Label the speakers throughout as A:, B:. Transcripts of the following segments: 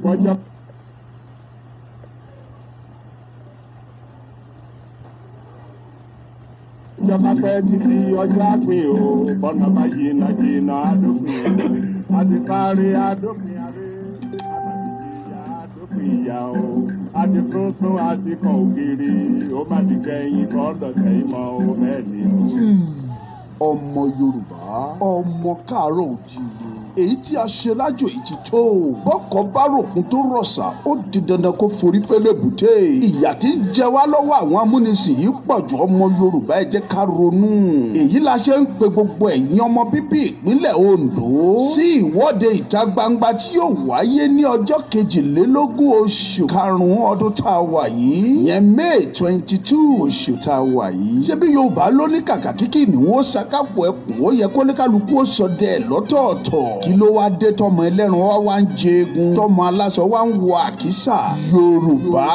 A: pọ́jọ́. Ìjọba pẹ́ títí ọjọ́ àpín o, bọ́nà bá jìnnà jìnnà àdópin o, àti kárí àdópin àrẹ, àbàtìjìyà àdópin ìyá o, àti tuntun àti kan ògiri, ó má ti kẹ́yìn kọ́ lọ́tẹ̀ ìmọ̀ o bẹ́ẹ̀ ni o.
B: Ọmọ Yorùbá, ọmọ káàárọ̀ oòjíire, èyí tí a ṣe lájò yìí ti tó. Bọ́kọ̀ bá ròkun tó rọ̀ṣà, ó di dandan kó forí fẹ́lẹ́ bùté. Ìyà tí ń jẹ wá lọ́wọ́ àwọn amúnisìn yìí pọ̀ jù. Ọmọ Yorùbá ẹ jẹ́ ká ronú. Èyí la ṣe ń pe gbogbo ẹ̀yin ọmọ bíbí ìpínlẹ̀ Ondo sí ìwọ́de ìta gbangba tí yóò wáyé ní ọjọ́ 22 oṣù karùn-ún ọdún tá a wà yìí. Ìyẹn May 22 oṣù tá a wà yìí. Ṣé bí Yorùbá ló ní kàkà kíkì ni wọ́n ṣàkàpọ̀ ẹkùn ó yẹ kó ní kálukú ó ṣọdẹ lọ́tọ̀ọ̀tọ̀. Kí ló wá dé tọmọ ẹlẹ́ran wá ń jẹgun, tọmọ aláṣọ wá ń wọ àkísà? Yorùbá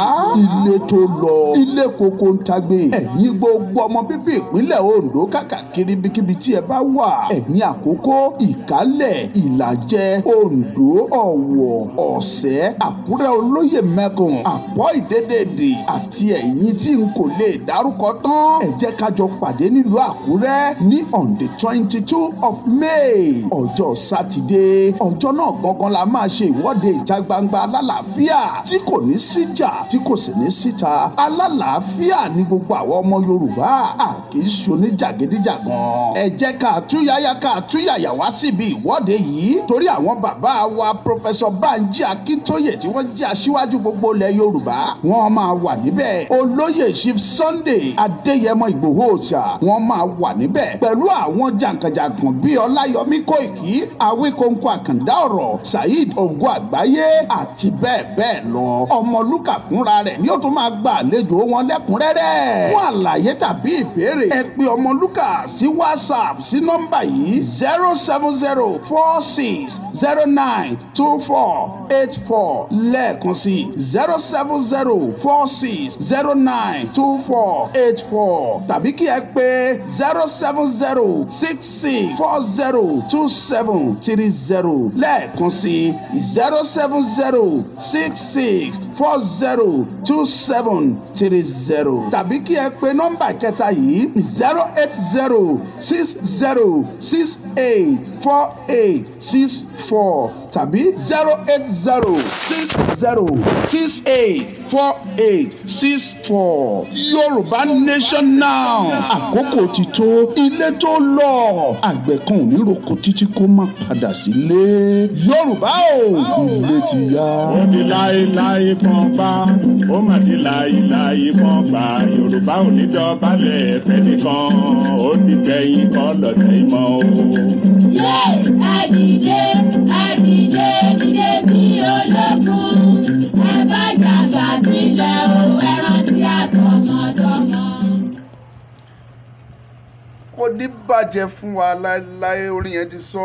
B: ilé tó lọ, ilé koko ń tagbe. Ẹ̀yin gbogbo ọmọ bíbí ìpínlẹ̀ Ondo káàkiri ibikíbi tí ẹ bá wà. Ẹ̀yin Àkókó, Ìkálẹ̀, Ìlàjẹ, Ondo, Ọ̀wọ̀, Ọ̀sẹ́, Àkúrẹ́ olóyè mẹ́kùn, Àpọ́ Ìdédèdè àti ẹ̀yin tí n kò lè dárúkọ tán. Ẹ jẹ́ ká jọ pàdé nílùú Àkúrẹ́ ní on the 22 of May, ọjọ́ Sátidé. Ọjọ́ náà gangan la máa ṣe ìwọ́de ìta gbangba alálàáfíà tí kò ní síjà tí kò sì ní síta. Alálàáfíà ni gbogbo àwọn ọmọ Yorùbá, a kì í ṣoní jàgídíjàgan. Ẹ jẹ́ ká túyáyá ká túyàyà wá síbi ìwọ́de yìí torí àwọn bàbá wa Professor Banji Akintoye tí wọ́n jẹ́ aṣíwájú gbogbo ilẹ̀ Yorùbá wọ́n máa wà níbẹ̀. Olóyè Chief Sunday Adéyẹmọ Ìgbòho Òòṣà wọ́n máa wà níbẹ̀ pẹ̀lú àwọn jàǹkànjàǹkàn bíi Ọláyọmí Kóìkí, Awíkóńkó Àkàndá ọ̀rọ̀, Saheed Ògo Àgbáyé àti bẹ́ẹ̀ bẹ́ẹ̀ lọ. Ọmọlúkà fúnra rẹ̀ ni ó tún máa gba àlejò wọn lẹ́kùnrẹ́rẹ́. Fún àlàyé tàbí ìbéèrè ẹ pè Ọmọlúkà sí WhatsApp sí nọ́mbà yìí 07046092484 lẹ́ẹ̀kan sí 07046092484 tàbí kí ẹ pè 07066402730 lẹ́ẹ̀kan sí 07066402730 tàbí kí ẹ pè nọ́mbà kẹta yìí 08060684864 tàbí 08060684864. Yorùbá Nation now. Àkókò ti tó, ilé tó lọ. Àgbẹ̀ kan ò ní roko títí kó má padà sílé. Yorùbá o, ilé ti yá.
A: Ó di láéláé pọ́npá, ó mà di láéláé pọ́npá. Yorùbá ò ní dọ̀bálẹ̀ ẹ̀fẹ́ nìkan, ó ti kẹ́yìn kọ́ lọ́tẹ̀ ìmọ̀ o.
C: Yé ẹ̀dìdé ẹ̀dìdé dídé bí ológun, ẹ bá jàgbá sílẹ̀ o, ẹ rántí àtọmọdọ́mọ.
B: Kò ní bàjẹ́ fún wa láéláé, orin yẹn ti sọ.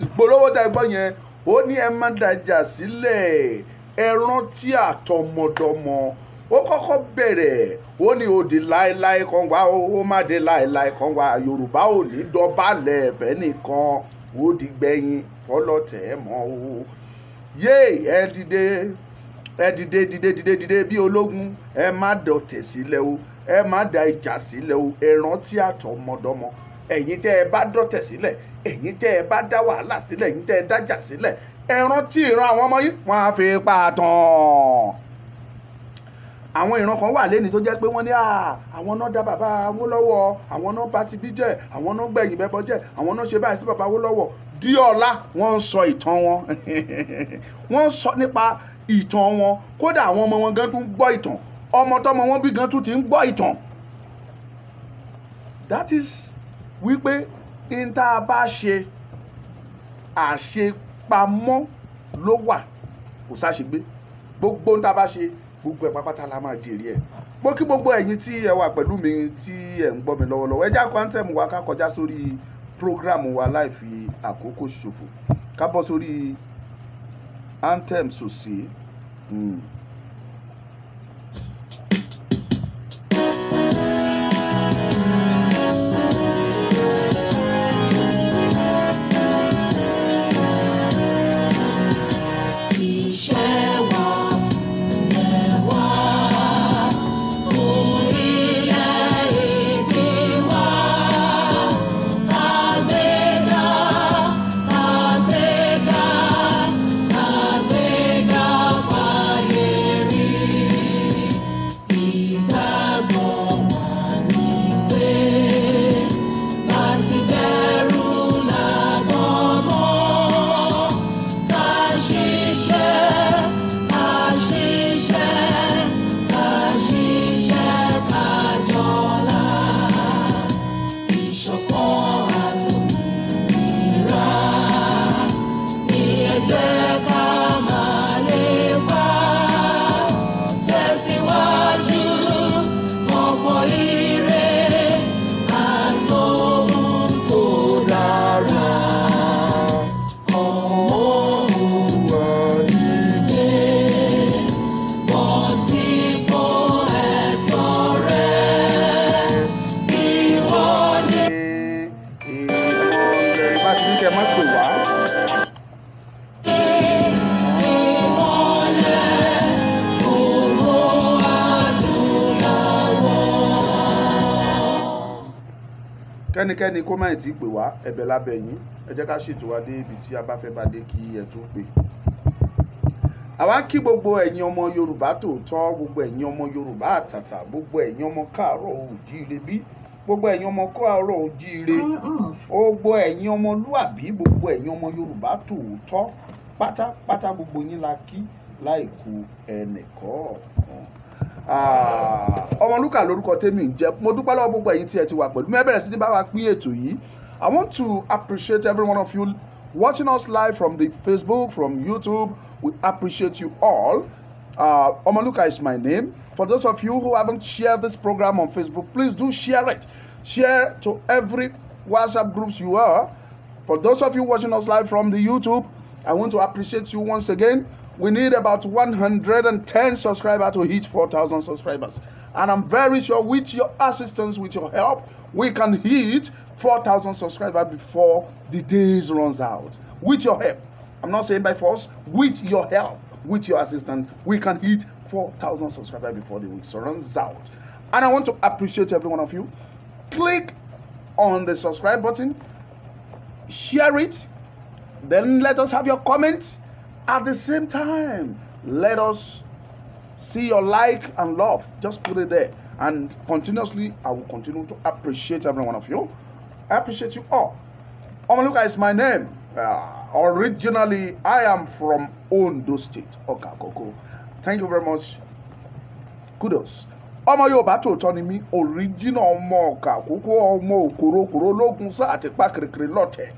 B: Ìpolówó tá ẹ gbọ́ yẹn, ó ní ẹ má dájà sílẹ̀, ẹ rántí àtọmọdọ́mọ. Ó kọ́kọ́ bẹ̀rẹ̀, ó ní ó di láéláé kan wá, ó má dé láéláé kan wá. Yorùbá ò ní dọ̀bálẹ̀ ẹ̀fẹ́ nìkan, ó di gbẹ̀yìn fọlọ́tẹ̀ mọ́ o. Yé ẹ dìde dìde bí ológun, ẹ má dọ̀tẹ̀ sílẹ̀ o, ẹ má da ìjà sílẹ̀ o, ẹ rántí àtọmọdọ́mọ. Ẹ̀yin tẹ́ ẹ bá dọ̀tẹ̀ sílẹ̀, ẹ̀yin tẹ́ ẹ bá dá wàhálà sílẹ̀, ẹ̀yin tẹ́ ẹ dájà sílẹ̀, ẹ rántí ìran àwọn ọmọ yìí wọ́n á fi pa tán. Àwọn ìran kan wà lẹ́ni tó jẹ́ pé wọ́n ní àwọn náà dá bàbá Awólọ́wọ̀, àwọn náà bá ti bí jẹ́, àwọn náà gbẹ̀yìn bẹ́bọ jẹ́, àwọn náà ṣe báyìí sí bàbá Awólọ́wọ̀. Di ọ̀la wọ́n ń sọ ìtàn wọn wọ́n ń sọ nípa ìtàn wọn. Kódà àwọn ọmọ wọn gan tún gbọ́ ìtàn, ọmọ tọmọ wọn bí gan tún ti ń gbọ́ ìtàn. That is wípé n tá a bá ṣe àṣepamọ́ ló wà, kò sáṣegbé. Gbogbo n tá a bá ṣe, gbogbo ẹ̀ pápátá la máa jèrè ẹ̀. Mo kí gbogbo ẹ̀yin tí ẹ wà pẹ̀lú mi tí ẹ ń gbọ́ mi lọ́wọ́lọ́wọ́. Ẹ já kó anthem wa ká kọjá sórí program wa láì fi àkókò ṣòfò. Ká bọ́ sórí anthem sòsí.
C: Iṣẹ́
B: kẹ́nikẹ́ni kó má ti pè wá ẹ̀bẹ̀ lábẹ́ yín ẹ jẹ́ ká ṣètò wa dé ibi tí a bá fẹ́ bá dé kí ẹ tún pè. àwa kí gbogbo ẹ̀yin ọmọ Yorùbá tòótọ́, gbogbo ẹ̀yin ọmọ Yorùbá àtàtà, gbogbo ẹ̀yin ọmọ káàárọ̀ oòjíire bí, gbogbo ẹ̀yin ọmọ káàárọ̀ oòjíire, gbogbo ẹ̀yin ọmọlúàbí, gbogbo ẹ̀yin ọmọ Yorùbá tòótọ́ pátápátá gbogbo yín la kí láìkù ẹnìkọ̀ọ̀kan. Ọmọlúkà lórúkọ tèmi ń jẹ́. Mo dúpẹ́ lọ́wọ́ gbogbo ẹ̀yin tí ẹ ti wà pẹ̀lú mi. Ẹ bẹ̀rẹ̀ sí ní bá wa pín ètò yìí. I want to appreciate every one of you watching us live from the Facebook, from YouTube. We appreciate you all. Ọmọlúkà is my name. For those of you who haven't shared this program on Facebook, please do share it. Share to every WhatsApp groups you are. For those of you watching us live from the YouTube, I want to appreciate you once again. We need about 110 subscribers to hit 4,000 subscribers. And I'm very sure with your assistance, with your help, we can hit 4,000 subscribers before the days runs out. With your help. I'm not saying by force. With your help, with your assistance, we can hit 4,000 subscribers before the week runs out. And I want to appreciate every one of you. Click on the subscribe button. Share it. Then let us have your comments. At the same time, let us see your like and love. Just put it there. And continuously, I will continue to appreciate every one of you. I appreciate you all. Ọmọlúkà is my name. Originally, I am from Ondo State, Okakoko. Thank you very much. Kudos. Ọmọ Yorùbá tòótọ́ ni mí, original ọmọ Ọ̀kàkókó, ọmọ òkòròkòrò lógun sáà àti pákìrìkìrì lọ́tẹ̀,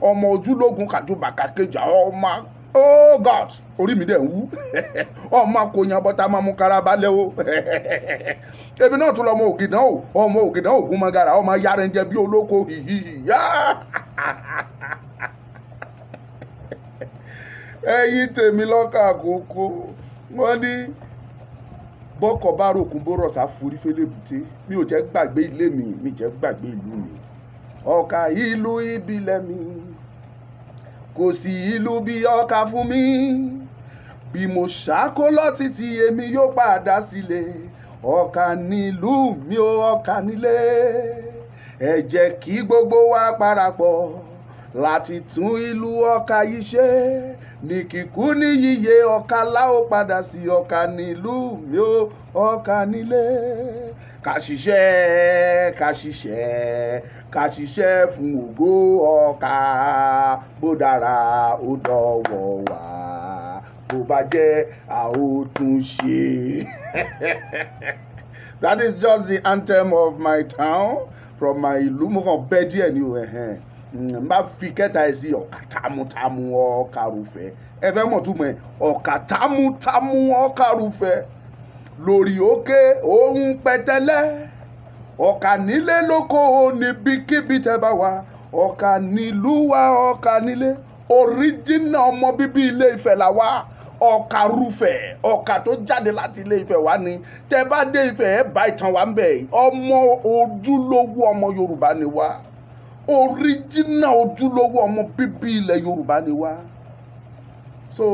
B: ọmọ ojúlógun kàjúbàkà kejì, ọmọ oh God orí mi dẹ̀ ń wú ọmọ akóyan bọ́tà máa mú karaba lẹ́ o èmi náà tún lọ́mọ ọmọ ògìdán ògún mọ́gàrà ọmọ yára ń jẹ bí olóko hìhì ẹ̀yin tèmi l'Ọ̀kàkókó wọ́n ní bọ́kọ̀ bá ròkun bó rọ̀ṣà forí fẹ́lẹ́ bùté mi ò jẹ́ gbàgbé ilé mi jẹ́ gbàgbé ìlú mi Ọ̀kà ìlú ìbílẹ̀ mi kò sí ìlú bí Ọ̀kà fún mi bí mo ṣáko lọ títí èmi yóò padà sílé Ọ̀kà nílùú mi ò Ọ̀kà nílé ẹ jẹ́ kí gbogbo wa parapọ̀ láti tún ìlú Ọ̀kà yìí ṣe ní kíkú ní yíyẹ Ọ̀kà la ó padà sí Ọ̀kà nílùú mi ò Ọ̀kà nílé ká ṣiṣẹ́ ká ṣiṣẹ́ ká ṣiṣẹ́ fún ògo Ọ̀kà bó dára ó dọ̀wọ́ wa bó bá jẹ́ a ó tún ṣe. That is just the anthem of my town from my ìlú. Mo kàn bẹ́ díẹ̀ ní o n bá fi kẹta ẹ sí Ọ̀kà támútámú Ọ̀kà rúfẹ́ ẹ fẹ́ mọ̀ túmọ̀ ẹ Ọ̀kà támútámú Ọ̀kà rúfẹ́ lórí òkè ohun pẹ̀tẹ́lẹ̀ Ọ̀kà nílé lóko níbikíbi tẹ́ bá wà Ọ̀kà nílùú wa Ọ̀kà nílé oríjìnà ọmọ bíbí Ilé Ifẹ̀ là wá Ọ̀kà rúfẹ́ Ọ̀kà tó jáde láti Ilé Ifẹ̀ wá ni tẹ́ bá dé Ifẹ̀ ẹ bá ìtàn wa ń bẹ ọmọ ojúlówó ọmọ Yorùbá ni wá oríjìnà ojúlówó ọmọ bíbí ilẹ̀ Yorùbá ni wá. So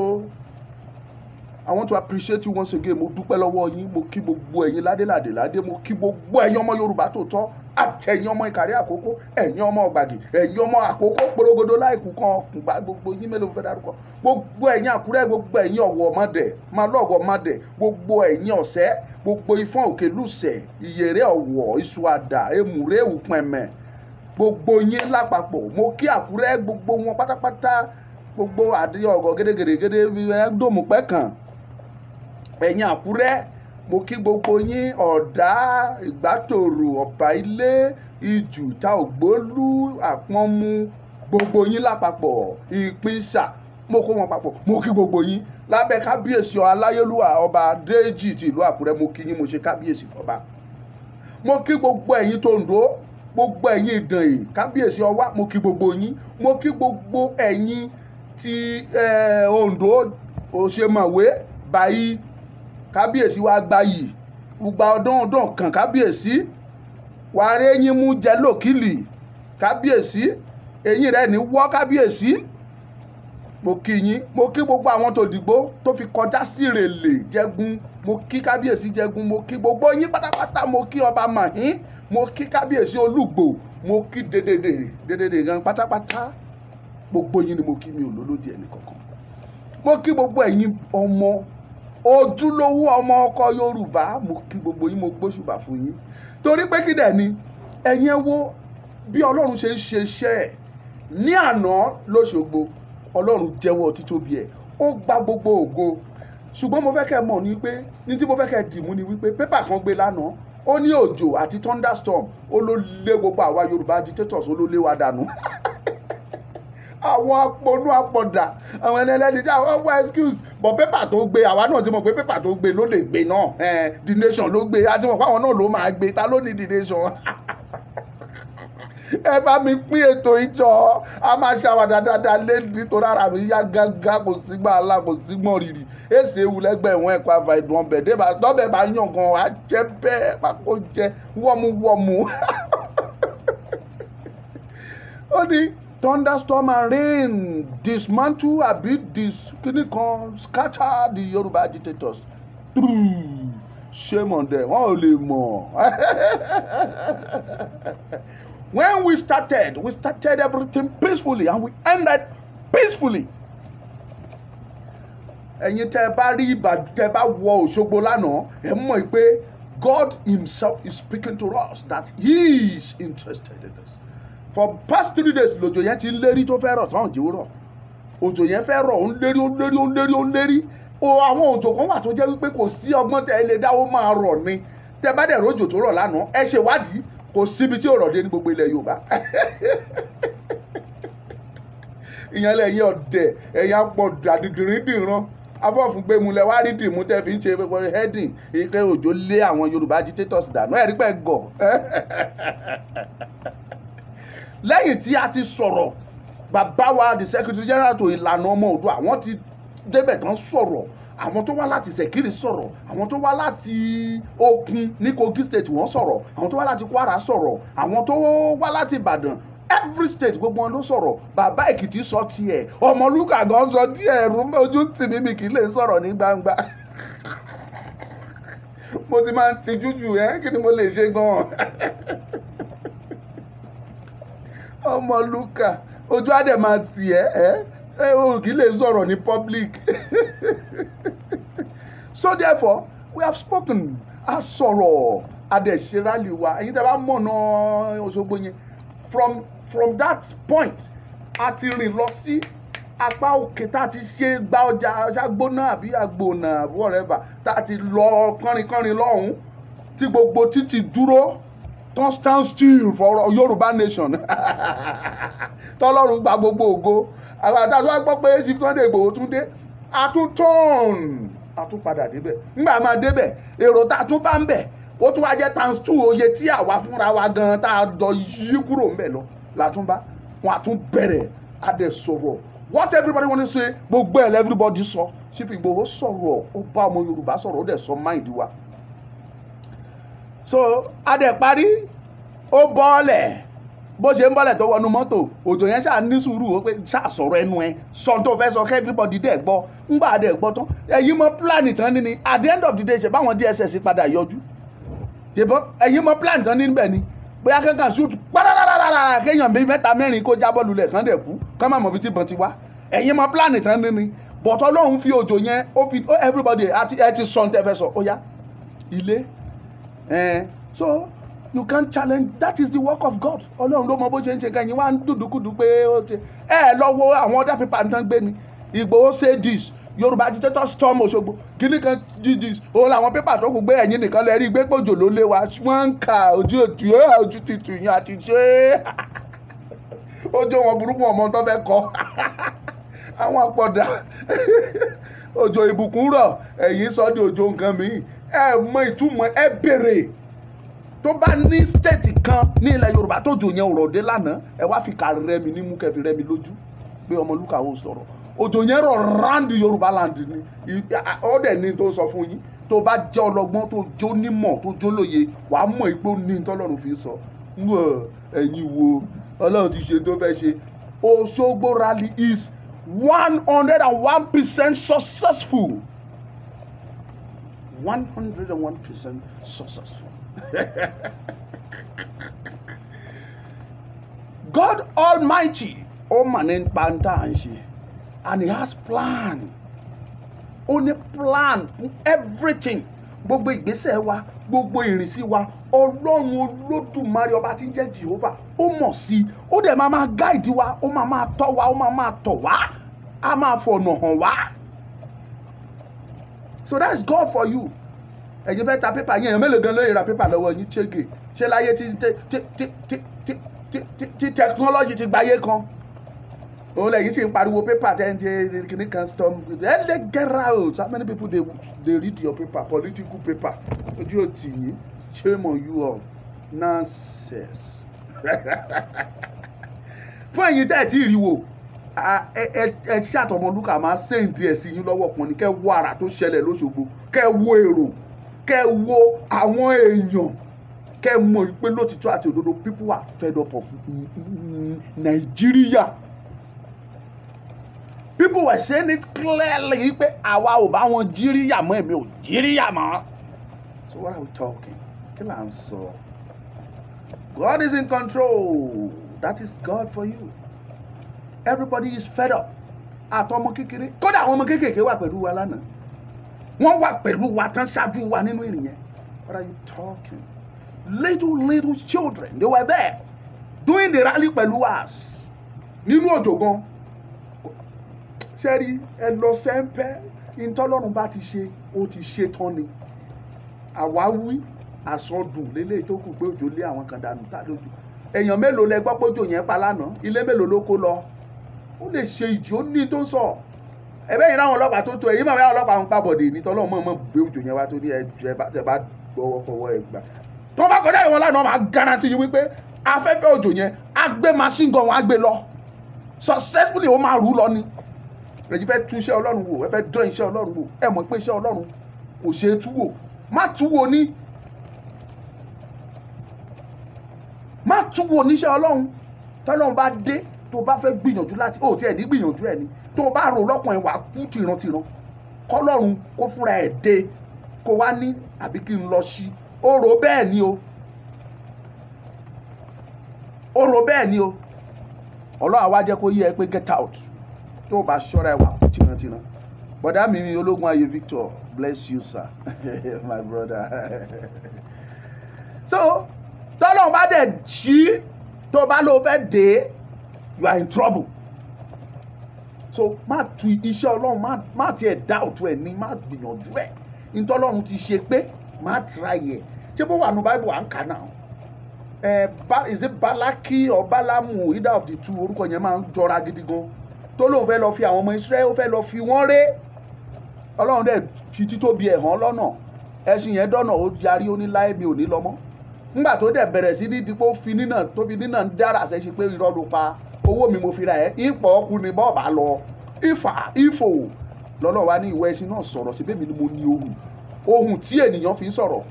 B: I want to appreciate you once again. Mo dúpẹ́ lọ́wọ́ yín, mo kí gbogbo ẹ̀yin ládé, mo kí gbogbo ẹ̀yin ọmọ Yorùbá tòótọ́ àtẹ̀yin ọmọ Ìkàrẹ́ Àkókó, ẹ̀yin ọmọ Ọ̀gbàgì, ẹ̀yin ọmọ Àkókó porogodo láìkú kan kùgbà gbogbo yín mélòó fẹ́ dárúkọ. Gbogbo ẹ̀yin Àkúrẹ́, gbogbo ẹ̀yin Ọ̀wọ̀ Ọmọdẹ̀, Malọ́gọ̀ Ọmọdẹ̀, gbogbo ẹ̀yin Ọ̀sẹ́, gbogbo Ifọ̀n Òkèlùsẹ̀, Ìyèrè Ọ̀wọ̀, Ìṣùàdà, Èmùrè, Òpẹ̀mẹ̀, gbogbo yín lápapọ̀. Mo kí Àkúrẹ́ gbogbo wọn pátápátá, gbogbo àdí ọ̀gọ̀ gẹ́gẹ́gẹ́gẹ́ dòmùpẹ́ kan. Ẹ̀yin Àkúrẹ́ mo kí gbogbo yín Ọ̀dá, Ìgbàtòrò, Ọ̀pá Ilé, Ìjù, Ta Ògbólú, Àpọ́nmú, gbogbo yín lápapọ̀, Ìpínsà mo kó wọn papọ̀. Mo kí gbogbo yín lábẹ́ kábíyèsí Aláyélúwà Ọba Déjì ti ìlú Àkúrẹ́. Mo kí yín, mo ṣe kábíyèsí fọba. Mo kí gbogbo ẹ̀yin Tòǹdó, gbogbo ẹ̀yin Ìdànyè, kábíyèsí Ọwá. Mo kí gbogbo yín. Mo kí gbogbo ẹ̀yin ti Oǹdó, Òṣèmọ̀wé, Báyìí, kábíyèsí wa Gbayì, Ugba ọdún kan kábíyèsí wà réyìn mú jẹ lókìlì kábíyèsí eyín rẹ̀ ní wọ́ kábíyèsí. Mo kí yín, mo kí gbogbo àwọn tòdìgbò tó fi kọjá sí Ìrèlè, Jẹ̀gún. Mo kí kábíyèsí Jẹ̀gún, mo kí gbogbo yín pátápátá. Mo kí ọba Màhín, mo kí kábíyèsí Olúgbò, mo kí dédédé gan pátápátá gbogbo yín ni mo kí, mi ò lólódì ẹnì kankan. Mo kí gbogbo ẹ̀yin ọmọ ojúlówó ọmọ ọkọ Yorùbá, mo kí gbogbo yín, mo gbóṣùbà fún yín. Torí pé kí dẹ̀ ni ẹ̀yin ẹ wo bí Ọlọ́run ṣe ń ṣe iṣẹ́ ẹ̀ ní àná lóṣogbo. Ọlọ́run jẹ́wọ́ títóbi ẹ̀, ó gba gbogbo ògo. Ṣùgbọ́n mo fẹ́ kẹ́ mọ̀ ní pé ní tí mo fẹ́ kẹ́ dìmú ni wípé pépà kan gbé lánàá, ó ní òjò àti thunderstorm, ó ló lé gbogbo àwa Yorùbá agitators, ó ló lé wa dànù. Àwọn aponú apọ̀dà, àwọn ẹni ẹlẹ́ni tí àwọn wá excuse, but pépà tó gbé àwa náà ti mọ̀ pé pépà tó gbé ló lè gbé náà, The Nation ló gbé, a ti mọ̀ pé àwọn náà ló máa gbé, ta ló ní The Nation? Ẹ bá mi pín ètò ìjọ, a máa ṣàwàdà dáadáa lé nítorí ara mi yá gágá, kò sí gbàlá, kò sí gbọ̀n rírì. Èsì ewu lẹ́gbẹ̀ẹ́ ìwọ̀n ẹ̀kọ́ àfà ìdùn ọbẹ̀ dọ́bẹ̀ bá yàn gan, á jẹ́ bẹ́ẹ̀ pàkó jẹ wọ́múwọ́mú. Ó ní thunderstorm and rain dismantle àbí kíní kan scatter the Yorùbá agitators. Shame on them, wọ́n ò lè mọ̀. When we started everything peacefully and we ended peacefully. Ẹ̀yin tẹ́ bá rí Ìbàdàn, tẹ́ bá wọ Òṣogbo lánàá, ẹ mọ̀ pé God himself is speaking to us that he is interested in us. For past 3 days lòjò yẹn ti ń lérí tó fẹ́ rọ̀ tán òjò rọ̀. Òjò yẹn fẹ́ rọ̀, ó ń lérí. Àwọn òjò kan wà tó jẹ́ wípé kò sí ọgbọ́n tẹ́ ẹ lè dá, ó máa rọ̀ ni. Tẹ́ bá dẹ̀ rójò tó rọ̀ lánàá, ẹ ṣe wádìí, kò síbi tí ò rọ̀ dé ní gbogbo ilẹ̀ Yorùbá. Ìyẹn lẹ́yìn ọ̀dẹ̀ ẹ̀yà pọ̀ dàdìdìrín-dìran afọ́fúngbẹ́mulẹ̀ wá rí dìmú tẹ́ fi ń ṣe pẹpẹ heading ike òjò lé àwọn Yorùbá agitators dànù, ẹ̀rí pẹ́ gọ̀. Lẹ́yìn tí a ti sọ̀rọ̀, bàbá wa the Secretary General tó Ìlànà Ọmọ Oòduà, àwọn ti débẹ̀ tán sọ̀rọ̀, àwọn tó wá láti Ṣẹ̀kírì sọ̀rọ̀, àwọn tó wá láti Òkun ní Kogi state wọ́n sọ̀rọ̀, àwọn tó wá láti Kwara sọ̀rọ̀, àwọn tó wá láti Ìbàdàn, every state gbogbo wọn ló sọ̀rọ̀. Bàbá Èkìtì sọ tiẹ̀, Ọmọlúkà gan sọ díẹ̀, ẹ̀rù ojú tì mí, mi kì í lè sọ̀rọ̀ ní gbangba. Mo ti máa ń tijú jù, kí ni mo lè ṣe gan? Ọmọlúkà ojú á dẹ̀ máa tì o kì í lè sọ̀rọ̀ ní public. So therefore we have spoken, a sọ̀rọ̀, a dẹ̀ ṣe rally wa. Ẹ̀yin tẹ́ bá mọ̀nà Òṣogbo yẹn, from that point a ti rìn lọ sí apá òkè tá a ti ṣe gba ọjà ṣàgbóná àbí àgbònà whatever, tá a ti lọ kánrinkánrin lọ́hùn tí gbogbo títì dúró, don't stand still for Yorùbá nation. Tọ́lọ́run gba gbogbo ògo. Àwọn àtàwọn wá gbọ́ pé Chief Sunday Igboho tún dé, a tún padà débẹ̀. Nígbà máa débẹ̀, èrò tá a tún bá ń bẹ̀, ó tún wá jẹ́ ×2 oye tí àwa fúnra wa gan tá a jọ yí kúrò ń bẹ̀ lọ látúnbá. Wọ́n á tún bẹ̀rẹ̀, a dẹ̀ sọ̀rọ̀. What everybody want to say, gbogbo ẹ̀ everybody sọ. Chief Igboho sọ̀rọ̀, ó bá ọmọ Yorùbá sọ̀rọ̀, ó dẹ̀ sọ mind wa. So a dẹ̀ parí, ó bọ́ọ̀lẹ̀, bó ṣe ń bọ́ọ̀lẹ̀ tó wọnú mọ́tò, òjò yẹn ṣáà ní sùúrù, ó pé ṣáà sọ̀rọ̀ ẹnu ẹ, sọ tó fẹ́ sọ, everybody dẹ̀ gbọ́. Ńgbà dẹ̀ gbọ́ tán, ẹ̀yin mọ plan tán ní ni, at the end of the day ṣe báwọn DSS padà yọjú. Ẹ̀yin mọ plan tán níbẹ̀ ni, bóyá kankan shoot pàdàdàdàdà kéèyàn bíi 3 4 kó jábọ́ lulẹ̀ kán dẹ̀ kú, kán má mọ̀ bí tí bọ́n ti wá. Ẹ̀yin mọ plan tán ní ni, but Ọlọ́run fi òjò yẹn, ó fi everybody ẹ ti sọ tẹ́ fẹ́ sọ, ó yá ilé. So you can't challenge, that is the work of God. Ọlọ́run ló mọ bó ṣe ń ṣe kẹ́yìn wá ń dùdùkudù pé ó ti lọ́wọ́ àwọn other people àti tán gbé ni. Ìgbòho say this, Yorùbá agitator storm Òṣogbo, kíní kan this, òun làwọn pépà tó kù gbé, ẹ̀yìn nìkan lè rí gbé pòjò ló lé wa, wọ́n ń ka ojú ti tù yín àti ṣe ojú wọn burúkú ọmọ tó fẹ́ kọ́. Àwọn àpọ̀dà òjò ìbùkún rọ̀, ẹ̀yìn sọ di òjò nǹkan mìíràn. Ẹ mọ ìtumọ̀, ẹ bèrè. Tó bá ní state kan ní ilẹ̀ Yorùbá tó jò yẹn ọ̀rọ̀ dé lánàá, ẹ wá fi ka rẹ mi nímú kẹfì rẹ mi lójú pé Ọmọlúkà ó sọ̀rọ̀. Òjò yẹn rọ̀ round Yorùbá land ni, ó dẹ̀ ní tó sọ fún yín. Tó bá jẹ́ ọlọ́gbọ́n tó jó nímọ̀ tó jó lóye, wàá mọ̀ ipò ní tọ́lọ́run fi sọ. Ẹ̀yin wo Ọlọ́run ti ṣe tó fẹ́ ṣe. Òṣogbo rally is 101% successful. 101% successful. God Almighty, ó mà nípa ń tà ń ṣe, and he has plan. Ó ní plan fún everything. Gbogbo ìgbésẹ̀ wa, gbogbo ìrìnsí wa, Ọlọ́run Olódùmarè ọba tí ń jẹ́ Jehovah, ó mọ̀ sí, ó dẹ̀ máa guide wa, ó máa tọ́ wa, ó máa tọ̀ wá, á máa fọ̀nà hàn wá. So that's God for you. Ẹ̀yin fẹ́ ta pépà yẹn, èèyàn mélòó gan ló yẹ ra pépà lọ́wọ́ yín ṣége? Ṣé láyé tí technology ti gbáyé kan? Òun lẹ́yìn tí ń pariwo pépà tẹ́ ń ṣe kìnnì kan storm. Let get out. So many people they read your paper, political paper. Ojú ò tì yín. Shame on you all. Nonsense. Fún ẹ̀yin tẹ́ ẹ̀ tí ì rí wò, ẹ ṣàtọmọlúkà máa sẹ́ǹdì ẹ̀ sí yín lọ́wọ́ kan ní kẹ́ wo àrà tó ṣẹlẹ̀ lóṣogbo, kẹ́ wo èrò, kẹ́ wo àwọn èèyàn, kẹ́ mọ̀ pé lótìtọ́ àti òdodo people are fed up of Nigeria. People were saying it clearly pé àwa ò bá wọn jíríyà mọ́, èmi ò jíríyà mọ́. So what are we talking? Kí là ń sọ? God is in control. That is God for you. Everybody is fed up. Àtọmọ kékeré, kódà àwọn ọmọ kékeré wà pẹ̀lú wa lánàá. Wọ́n wà pẹ̀lú wa tán ṣáájú wa nínú ìrìn yẹn. What are you talking? Little children, they were there doing the rally pẹ̀lú us. Nínú òjò gan. Ṣẹ́rí ẹ lọ sẹ́ńpẹ́, ìtọ́lọ́run bá ti ṣe, ó ti ṣe tán ni. Àwáwí àsọdùn lélẹ́yìí tó kù pé òjò lé àwọn kan dànù tá lójú. Èèyàn mélòó lẹ gbọ́ pé òjò yẹn pa lánàá? Ilé mélòó ló kó lọ? Ó lè ṣe ìjì, ó ní tó sọ. Ẹ̀bẹ́ yìí láwọn ọlọ́pàá tó tó èyí máa bá ọlọ́pàá ń pàbọ̀dé ní tọ́lọ́run mọ̀ gbé òjò yẹn wá tó ní ẹ bá gbọ́wọ́ fọwọ́ ẹ gbà. Tó bá kọjá ìwọ̀n lánàá máa garanti yín wípé afẹ́fẹ́ òjò yẹn á gbé machine gun wọn á gbé lọ. Successfully ó máa rú lọ ni. Ẹ̀yin fẹ́ tú iṣẹ́ Ọlọ́run wò, ẹ fẹ́ dán iṣẹ́ Ọlọ́run wò, ẹ mọ̀ pé iṣẹ́ Ọlọ́run kò ṣeé tú wò. Má tú wò ní. Má tú wò níṣẹ́ Ọlọ́run. Tọ́lọ́run bá dé tó bá fẹ́ gbìyànjú láti ó tiẹ̀ ní gbìyànjú ẹ̀ ni. Tó bá rò lọ́kàn ẹ̀ wá kú tìrantìran. Kọ́lọ́run kó fúnra ẹ̀ dé kó wá ní àbí kí n lọ sí. Ó rò bẹ́ẹ̀ ni o. Ó rò bẹ́ẹ̀ ni o. Ọlọ́run á wá jẹ́ kó yé ẹ pé get out. Tó bá ṣọ́ra ẹ̀ wá kú tìrantìran. Bọ̀dá mi ológun ayé Victor, bless you sir. My brother. So tọ́lọ́run bá dẹ̀ jí tó bá ló fẹ́ dé, you are in trouble. So má tu iṣẹ́ Ọlọ́run, má tiẹ̀ doubt ẹ̀ ní, má gbìyànjú ẹ̀. Ìtọ́lọ́run ti ṣe pé má try ẹ̀. Ṣé bó wà ní Bible à ń kà náà? Is it Balaki or Balamu, either of the two, orúkọ yẹn máa ń jọra gidi gan. Tó lóun fẹ́ lọ fi àwọn ọmọ Israẹli, ó fẹ́ lọ fi wọ́n ré. Ọlọ́run dẹ̀ fi títóbi ẹ̀ hàn lọ́nà. Ẹṣin yẹn dọ́nà ó yarí, ó ní láé mi ò ní lọ mọ́. Nígbà tó dẹ̀ bẹ̀rẹ̀ sí ní dípò fi nínà tó fi nínà ń dára ṣe ṣe pé irọ́ ló pa, owó mi mo fi ra ẹ̀, ipò ọkùnrin bọ́ọ̀ bá lọ, ìfò lọ́nà wa ní ìwọ ẹṣin náà sọ̀rọ̀ ṣe bẹ́ẹ̀ mi ni mo ní ohun tí ènìyàn fi ń sọ̀rọ̀,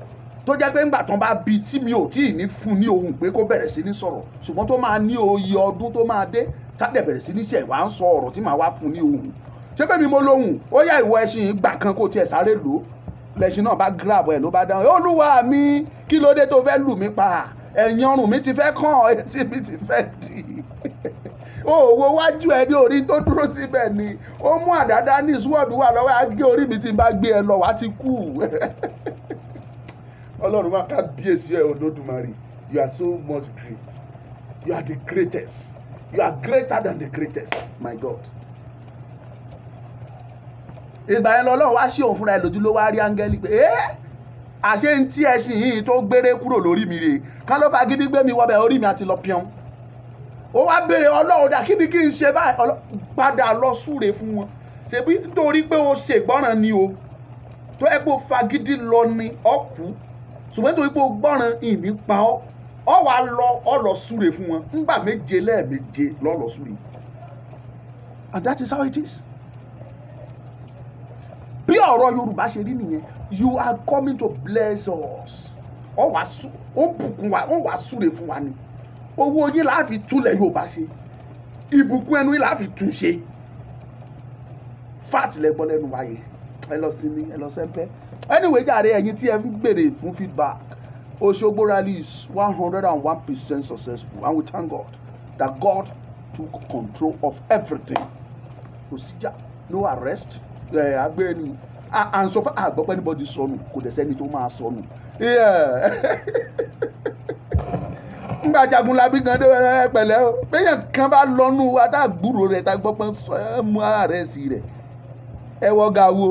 B: tó jẹ́ pé ńgbà tán bá bi tí mi ò tí ì ní fún ní ohun pé kó bẹ̀rẹ̀ sí ní sọ̀rọ̀, ṣùgbọ́n tó máa ní oyè ọdún tó máa dé tádẹ̀ bẹ̀rẹ̀ sí ní ṣe wá ń sọ ọ̀rọ̀ tí màá wá fún ní ohun. Ṣé bẹ́ẹ̀ mi mo lóhùn? Ó yá ìwọ ẹṣin gbà kan kó tiẹ̀ sáré lò ó. Lẹ́ṣin náà bá grab ẹ̀ ló bá dáhùn, olúwa mi kí ló dé tó fẹ́ lù mí pa, ẹ̀yìn ọrùn mi ti fẹ́ kàn, etí mi ti fẹ́ dì. Òwò wájú ẹ ní orí tó dúró síbẹ̀ ni ó mú àdádá ní sword wà lọ́wọ́ á gé orí mi tí n bá gbé ẹ lọ wá ti kú. Ọlọ́run máa ká bíyèsí ẹ Olódùmarè, you are so much great, you are the greatest, you are greater than the greatest, my God. Ìgbà yẹn lọ́lọ́run wá sí òun fúnra ẹ̀ lójú ló wá rí áńgẹ́lì pé àṣé ń tí ẹṣin yìí tó gbére kúrò lórí mi rè kán ló fa gidi gbé mi wọbẹ̀ orí mi àti lọ pẹ́ọ́n. Ó wá béèrè Ọlọ́run dà kí ni kí n ṣe báyìí, padà lọ súre fún wọn. Ṣebí nítorí pé o ṣègbọ́ràn ni o, tó ẹ pé o fagídí lọ ni ọkù, ṣùgbọ́n nítorí pé o gbọ́ràn ìní pa ọ́, ọ wá lọ súre fún wọn ńgbà méje lẹ́ẹ̀méje lọ súre. And that is how it is. Bí ọ̀rọ̀ Yorùbá ṣe rí nìyẹn, you are coming to bless us. Ó bùkún wa, ó wá súre fún wa ni. Owó yín là á fi túlẹ̀ Yorùbá ṣe. Ìbùkún ẹnu yín là á fi tún ṣe. Fat lẹ gbọ́ lẹ́nu wáyé. Ẹ lọ sinmi, ẹ lọ sẹ́ńpẹ́. Anyway jàre ẹ̀yin tí ẹ ń gbèrè fún feedback. Òṣogbo rally is 101% successful and we thank God. that God took control of everything. Kò síjà, no arrest, agbẹ́ni, and so far àgbọ̀ pé anybody sọnù, kò dẹ̀ sẹ́ni tó máa sọnù. Nígbà Jagunlabi gan dé pẹ̀lẹ́ o, bẹ́yẹn kan bá lọ́nu wa tá gbúrò rẹ̀ tá gbọ́ pé mú arrest rẹ̀, ẹ wọ́ ga wo.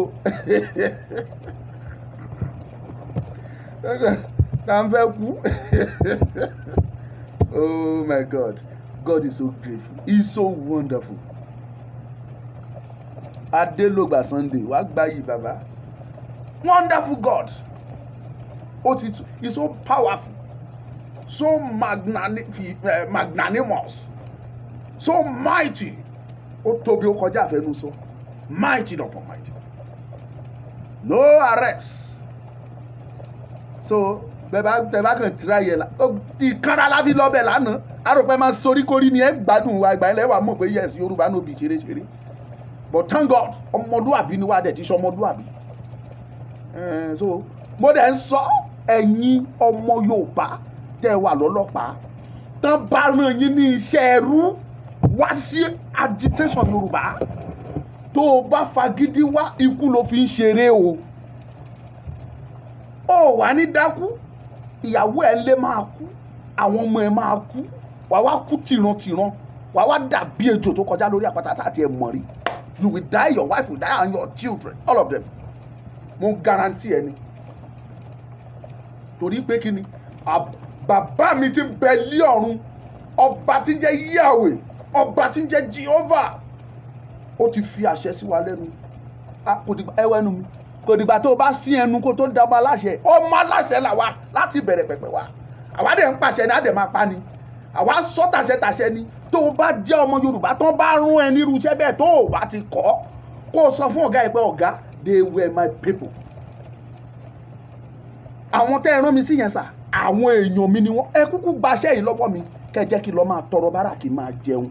B: Tá ń fẹ́ kú. Oh my God, God is so grateful, He's so wonderful. Adelogba Sunday, wàá gbá yìí bàbá. Wonderful God. He's so powerful, so magnanimous, so mighty. Ó tóbi ó kọjá àfẹnusọ. Mighty upon mighty. No arrest. So tẹ̀bá kan tira yẹ la ìkanra la fi lọ́bẹ̀ lánàá arọ̀pẹ́ máa sorí korí ni ẹ gbádùn wa ìgbà ilẹ̀ wa mọ̀ pé yes Yorùbá náà bí ṣeré but thank God ọmọlúwàbí ni wà dẹ̀ ti sọ ọmọlúwàbí. So mo dẹ̀ ń sọ ẹ̀yin ọmọ Yorùbá tẹ́ wà lọ́lọ́pàá tán bá ràn yín ní iṣẹ́ ẹrú wá sí agitation Yorùbá tó o bá fagídí wá ikú ló fi ń ṣeré o. Ó wà ní dákú ìyàwó ẹ lé máa kú àwọn ọmọ ẹ máa kú wà wá kú tìrantìran wà wá dàbí ejò tó kọjá lórí àpáta àti ẹ mọ̀ rí. You will die, your wife will die, and your children, all of them. Mo guarantee ẹni. Torí pé kí ni bàbá mi ti bẹ lé ọ̀run ọba tí ń jẹ́ Yahweh ọba tí ń jẹ́ Jehovah ó ti fi àṣẹ sí wa lẹ́nu. Kò dìgbà ẹwẹ́nu mi kò dìgbà tó o bá sí ẹnu kó tó dábàá aláṣẹ ọmọ aláṣẹ là wá láti bẹ̀rẹ̀ pẹ̀pẹ̀ wa àwa dẹ̀ ń pàṣẹ ní àdẹ̀ máa pa ni àwa sọ tàṣẹ ni tó o bá jẹ́ ọmọ Yorùbá tó bá rún ẹ nírú iṣẹ́ bẹ́ẹ̀ tó o bá ti kọ́ kó o sọ fún ọ̀gá ẹ pé ọ̀gá they were my people. Àwọn tẹ́ ẹ rán mi sí yẹn sà àwọn èèyàn mi ni wọ́n ẹ kúkú gbaṣẹ́ yìí lọ́wọ́ mi kẹ́ jẹ́ kí n lọ máa tọrọ bárà kí n máa jẹun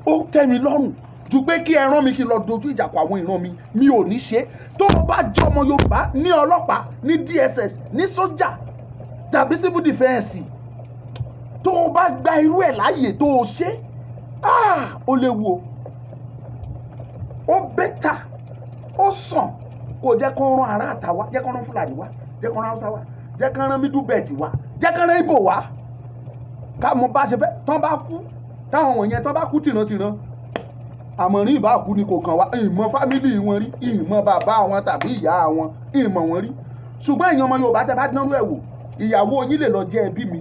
B: ó tẹ́ mi lọ́rùn ju pé kí ẹ rán mi kí n lọ dojú ìjà kọ àwọn ìran mi ò ní ṣe. Tó o bá jẹ́ ọmọ Yorùbá ní ọlọ́pàá ní DSS ní sójà tàbí civil defence tó o bá gba irú ẹ̀ láàyè tó o ṣe ó léwu ó bẹ́tà ó sàn kó jẹ́ kó rán ará àta wá jẹ́ kó rán Fúlàní wá jẹ́ kó rán Haúsá wá jẹ́ kó rán Middle Belt wá jẹ́ kó rán Ìgbò wá ká mo bá ṣe fẹ́ tán bá kú táwọn wọ̀nyẹn tán bá kú tìrantìran àmọ̀rin ìbá kú ni kò kàn wá ìmọ̀ fámìlì wọn rí ìmọ̀ bàbá wọn tàbí ìyá wọn ìmọ̀ wọn rí ṣùgbọ́n èèyàn ọmọ Yorùbá tẹ́ bá dánrú ẹ̀ wò ìyàwó yín lè lọ jẹ́ ẹbí mi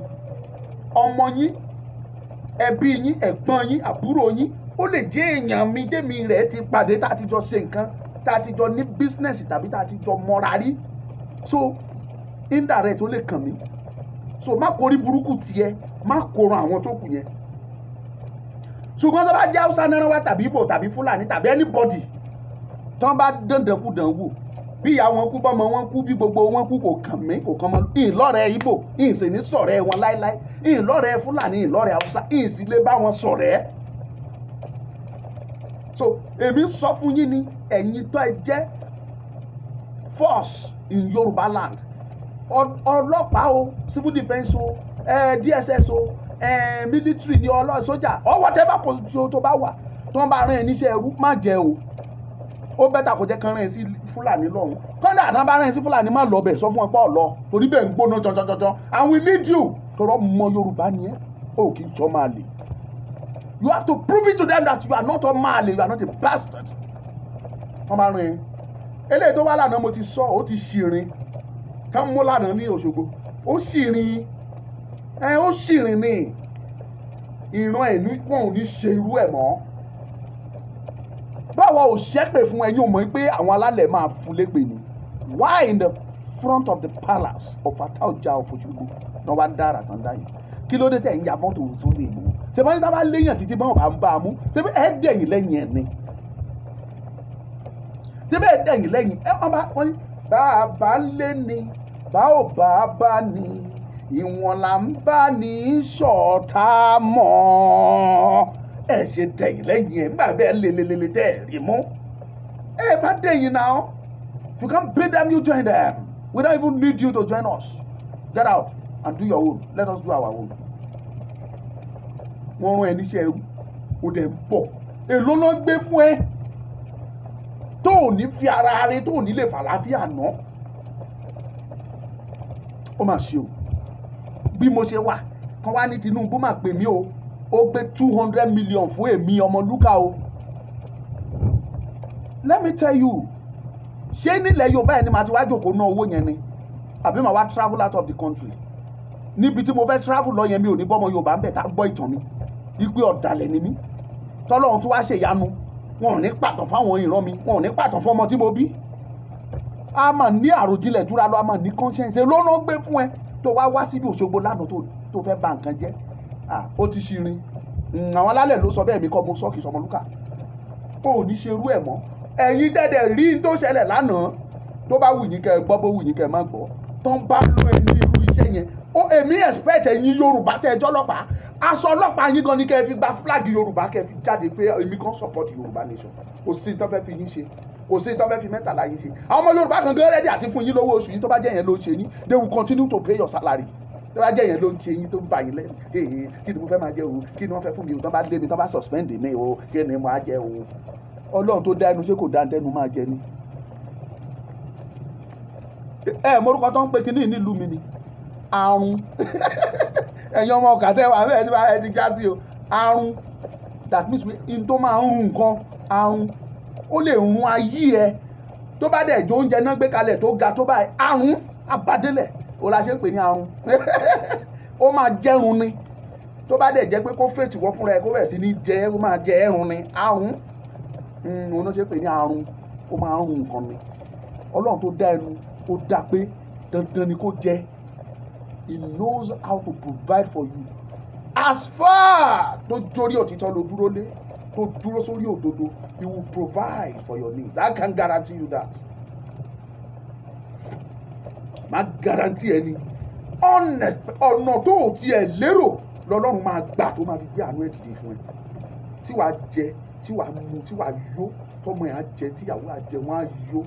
B: ọmọ yín ẹbí yín ẹ̀gbọ́n yín àbúrò yín ó lè jẹ́ èèyàn mi démi rẹ̀ ti pàdé tá a ti jọ ṣe nǹkan tá a ti jọ ní bísínẹ́sì tàbí tá a ti jọ mọ́ra rí so indirect ó lè kàn mí so má korí burúkú tiẹ̀ má koran àwọn tó kù yẹn ṣùgbọ́n tó bá jẹ́ Haúsá náírà wá tàbí Ìgbò tàbí Fúlàní tàbí anybody tán bá dandanku dànwò bí ìyá wọn kú bọ́mọ wọn kú bí gbogbo wọn kú kò kàn mí kò kàn mọ́ ìlọ́rẹ̀ Ìgbò ìsì ní ṣọ̀rẹ́ wọn láíláí ìlọ́rẹ̀ Fúlàní ìlọ́rẹ̀ Haúsá ìsì lè bá wọn ṣọ̀rẹ́. So èmi sọ fún yín ní ẹ̀yin tó ẹ jẹ́ force in Yorùbá land ọlọ́pàá o civil defence o DSS o military ni sójà or whatever position tó bá wà tó ń bá rán ẹ níṣẹ́ ẹrú má jẹ́ o ó bẹ́tà kó jẹ́ kán rán ẹ sí Fúlàní lọ́hùn kọ́ńdà àtàn bá rán ẹ sí Fúlàní má lọ bẹ̀ sọ fún ẹ pọ̀ lọ torí bẹ́ẹ̀ ń gbóná jọjọjọjọ and we need you tọrọ mọ Yorùbá ni ẹ ó kì í jọ máa lè you have to prove it to them that you are not a Male you are not a bastard wọ́n bá rán ẹ eléyìí tó wá lánàá mo ti sọ ó ti ṣìrìn ká mú lánàá ní Òṣogbo ó ṣìrìn ó ṣìrìn ní ìran ẹ̀lú wọn ò ní ṣe irú ẹ̀ mọ́ báwa ò ṣẹ́pẹ̀ fún ẹ̀yin ò mọ̀ pé àwọn alálẹ̀ máa fún lépè ni why in the front of the palace of Ataoja of Òṣogbo náà wá dára tán dáyé kí ló dé tẹ̀ ń ya mọ́tò Sunday Igboho ṣe bá ní tá bá léèyàn títí báwọn bá ń bá a mú ṣe bí ẹ dẹ̀yìn lẹ́yìn ẹ̀ ni ṣe bí ẹ dẹ̀yìn lẹ́yìn ẹ wọ́n ní bàbá lé ni bá ò bá bá ní ìwọ̀n là ń bá ní ṣọ̀tá mọ́ ẹ ṣe dẹ̀yìn lẹ́yìn ẹ̀ nígbà bẹ́ẹ̀ lelelele tẹ́ ẹ̀ rí mú ẹ bá dẹ̀yìn náà if you can't beat them you join them we don't even need you to join us get out and do your own let us do our own
D: wọ́n rán ẹ níṣẹ́ ẹrú ó dẹ̀ ń bọ̀ èló ló gbé fún ẹ tó ò ní fi ara rẹ tó ò ní lè fàlàáfíà ná ó mà ṣe o bí mo ṣe wà kán wá ní Tinubu mà pè mí o ó gbé 200 million fún èmi Ọmọlúkà o let me tell you ṣé nílẹ̀ Yorùbá ẹni màá ti wá jòkó ná owó yẹn ni àbí màá wá travel out of the country níbi tí mo fẹ́ travel lọ yẹn mi ò ní bọ́mọ Yorùbá ń bẹ̀ tá gbọ́ ìtàn mi ìpè ọ̀dàlẹ̀ ni mí tọ́lọ́run tó wá ṣe ìyanu wọn ò ní pàtàn fáwọn ìran mi wọn ò ní pàtàn fọmọ tí mo bí a máa ní àròjinlẹ̀ jura lọ a máa ní conscience ló ná gbé fún ẹ tó wá síbi Òṣogbo lánàá tó fẹ́ bà nǹkan jẹ́ ó ti ṣirin àwọn alálẹ̀ ló sọ bẹ́ẹ̀ mi kọ́ mo sọ kì í sọ Ọmọlúkà ó ò ní ṣerú ẹ̀ mọ́ ẹ̀yin dẹ́dẹ̀ rí tó ṣẹlẹ̀ lánàá tó bá wù yín kẹ́ ẹ gbọ́ bó wù yín kẹ́ ẹ má gbọ́ tó ń bá lọ ẹ ní irú iṣẹ́ yẹn ó èmi expect ẹ̀yin Yorùbá tẹ́ ẹjọ́ ọlọ́pàá aṣọ ọlọ́pàá yín gan ni kẹ́ ẹ fi gba flag Yorùbá kẹ́ ẹ fi jáde pé èmi kan support Yorùbá nation kò sí tó fẹ́ fi yín ṣe kò sí tó fẹ́ fi mẹ́tàlá yín ṣe àwọn ọmọ Yorùbá kan gan rẹ́dí àti fún yín lówó oṣù yín tó bá jẹ́ yẹn ló ń ṣe yín they will continue to pay your salary tó bá jẹ́ yẹn ló ń ṣe yín tó ń bà yín lẹ́nu kí ni mo fẹ́ máa jẹ o kí ni wọ́n fẹ́ fún mi o tó bá lé mi tó bá suspend mi o kí ni mo á jẹ o Ọlọ́run tó dá ẹnu ṣé kò dá ẹnu máa jẹ ni morúkọ tó ń pe kinní nílùú mi ni àrùn ẹ̀yin ọmọ ọkà tẹ́ wà bẹ́ẹ̀ tí bá ẹ ti já sí o àrùn that means in tó máa ń rún nǹkan àrùn ó lè rún ayé ẹ tó bá dẹ̀ jó oúnjẹ náà gbé kalẹ̀ tó ga tó báyìí àrùn àbádélẹ̀ ó la ṣe ń pè ní àrùn ó máa jẹ́run ni tó bá dẹ̀ jẹ́ pé kó fèsì wọ́ fúnra ẹ kó bẹ̀rẹ̀ sí ní jẹ́ ó máa jẹ ẹ̀rùn ni àrùn òun ló ṣe pè ní àrùn ó máa ń rún nǹkan ni Ọlọ́run tó dá ẹnu ó dá pé dandan ni kó jẹ he knows how to provide for you as far tó jórí òtítọ́ ló dúró lé tó dúró sórí òdodo he will provide for your needs I can guarantee you that má guarantee ẹni honest ọ̀nà tó o tiẹ̀ lérò lọ́lọ́run máa gbà tó máa fi gbé àánú ẹ̀ dìde fún ẹ tí wàá jẹ tí wàá mu tí wàá yó tọmọ ẹ̀ á jẹ tíyàwó á jẹ wọ́n á yó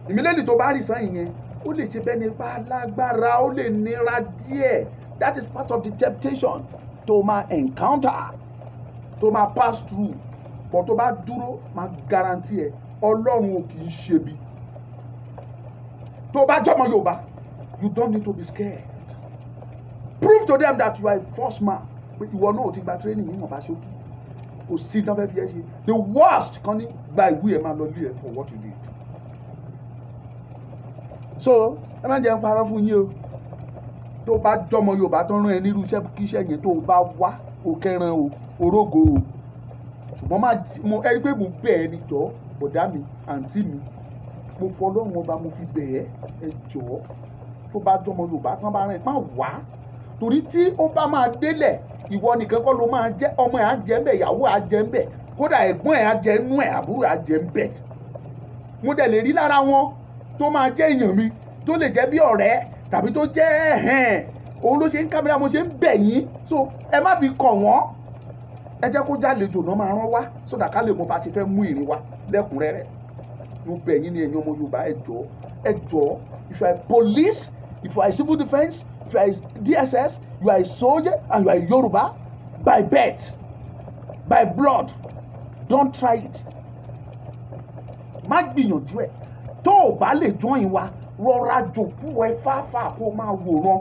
D: ìmílẹ́lì tó bá rí sẹ́yìn yẹn ó lè ṣe bẹ́ẹ̀ nípa lágbára ó lè nira díẹ̀ that is part of the temptation tó máa encounter tó máa pass through but tó bá dúró máa guarantee ẹ Ọlọ́run ò kì í ṣe bí tó bá jọmọ Yorùbá you don't need to be scared prove to them that you are a first man pé ìwọ náà ò ti gba training yìí wọ́n bá ṣókí kò sí tán fẹ́ fi ẹ ṣe the worst kan ní gba ìwé ẹ̀ máa lọ lé ẹ for what you did. So ẹ má jẹ́ ń parọ́ fún yín o tó bá jọmọ Yorùbá tó rán ẹ nírú iṣẹ́ kíṣẹ́ yẹn tó bá wá o kẹran o orógo o ṣùgbọ́n mo ẹ rí pé mo bẹ̀ ẹ́ níjọ́ bọ̀dá mi àǹtí mi mo fọlọ́run ọba mo fi bẹ̀ ẹ́ jọ̀ọ́ tó bá jọmọ Yorùbá tán bá rán ẹ má wá torí tí ó bá máa délẹ̀ ìwọ nìkan kọ́ ló máa jẹ́ ọmọ ẹ̀ á jẹ́ ń bẹ̀ ìyàwó á jẹ́ ń bẹ̀ kódà ẹ̀gbọ́n ẹ̀ á jẹ́ nú ẹ̀ àbúrò á jẹ́ ń bẹ̀ mo dẹ̀ lè rí lára wọn tó máa jẹ́ èèyàn mi tó lè jẹ́ bí ọ̀rẹ́ tàbí tó jẹ́ òun ló ṣe ń kámẹ́rà mo ṣe ń bẹ̀ yín so ẹ má fi kàn wọ́n ẹ jẹ́ kó jálejò náà máa rán wá sódà ká lè mọ bá ti fẹ́ mú ìrìn wá lẹ́kùnrẹ́rẹ́ mo bẹ̀ yín ní ẹ̀yin ọmọ Yorùbá ẹ jọ̀ọ́ if you are police if you are civil defence if you are DSS you are a soldier and you are a Yoruba by birth by blood don't try it má gbìyànjú ẹ̀ tó o bá lè join wa rọra jòkú ẹ fáfá kó máa wòran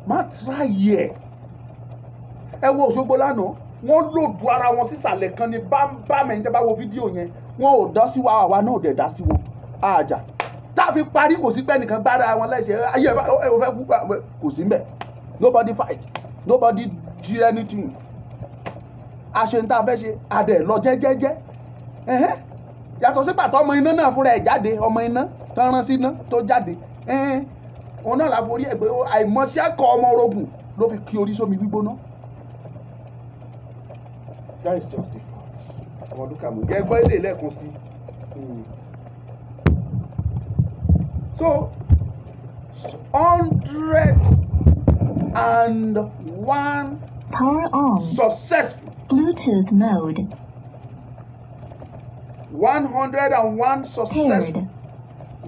D: má try ẹ wo Òṣogbo lánàá wọ́n lòdù ara wọn sísàlẹ̀ kan ní bámbámẹ níta bá wo fídíò yẹn wọn ò dá sí wa àwa náà dẹ̀ dá sí wọn àjà tá a fi parí kò sí pé nìkan gbára wọn lẹ́sẹ̀ ayé ẹ ò fẹ́ kú kò sí mbẹ̀ nobody fight nobody do anything àṣẹ ní tá a fẹ́ ṣe adẹ̀ lọ jẹ́jẹ́jẹ́ yàtọ̀ sí pàtó ọmọ iná náà fúnra ẹ̀ jáde ọmọ iná tán rán sí iná tó jáde òun náà láforí ẹ̀ pé àìmọ̀ṣẹ́ kọ ọmọ orogun ló fi kí orí sómi gbígbóná. that is just the fact. Ọmọlúkà mú jẹ́ gbọ́ èdè lẹ́ẹ̀kan sí. So 101
E: Power on.
D: Successful.
E: Bluetooth mode.
D: 101 successful.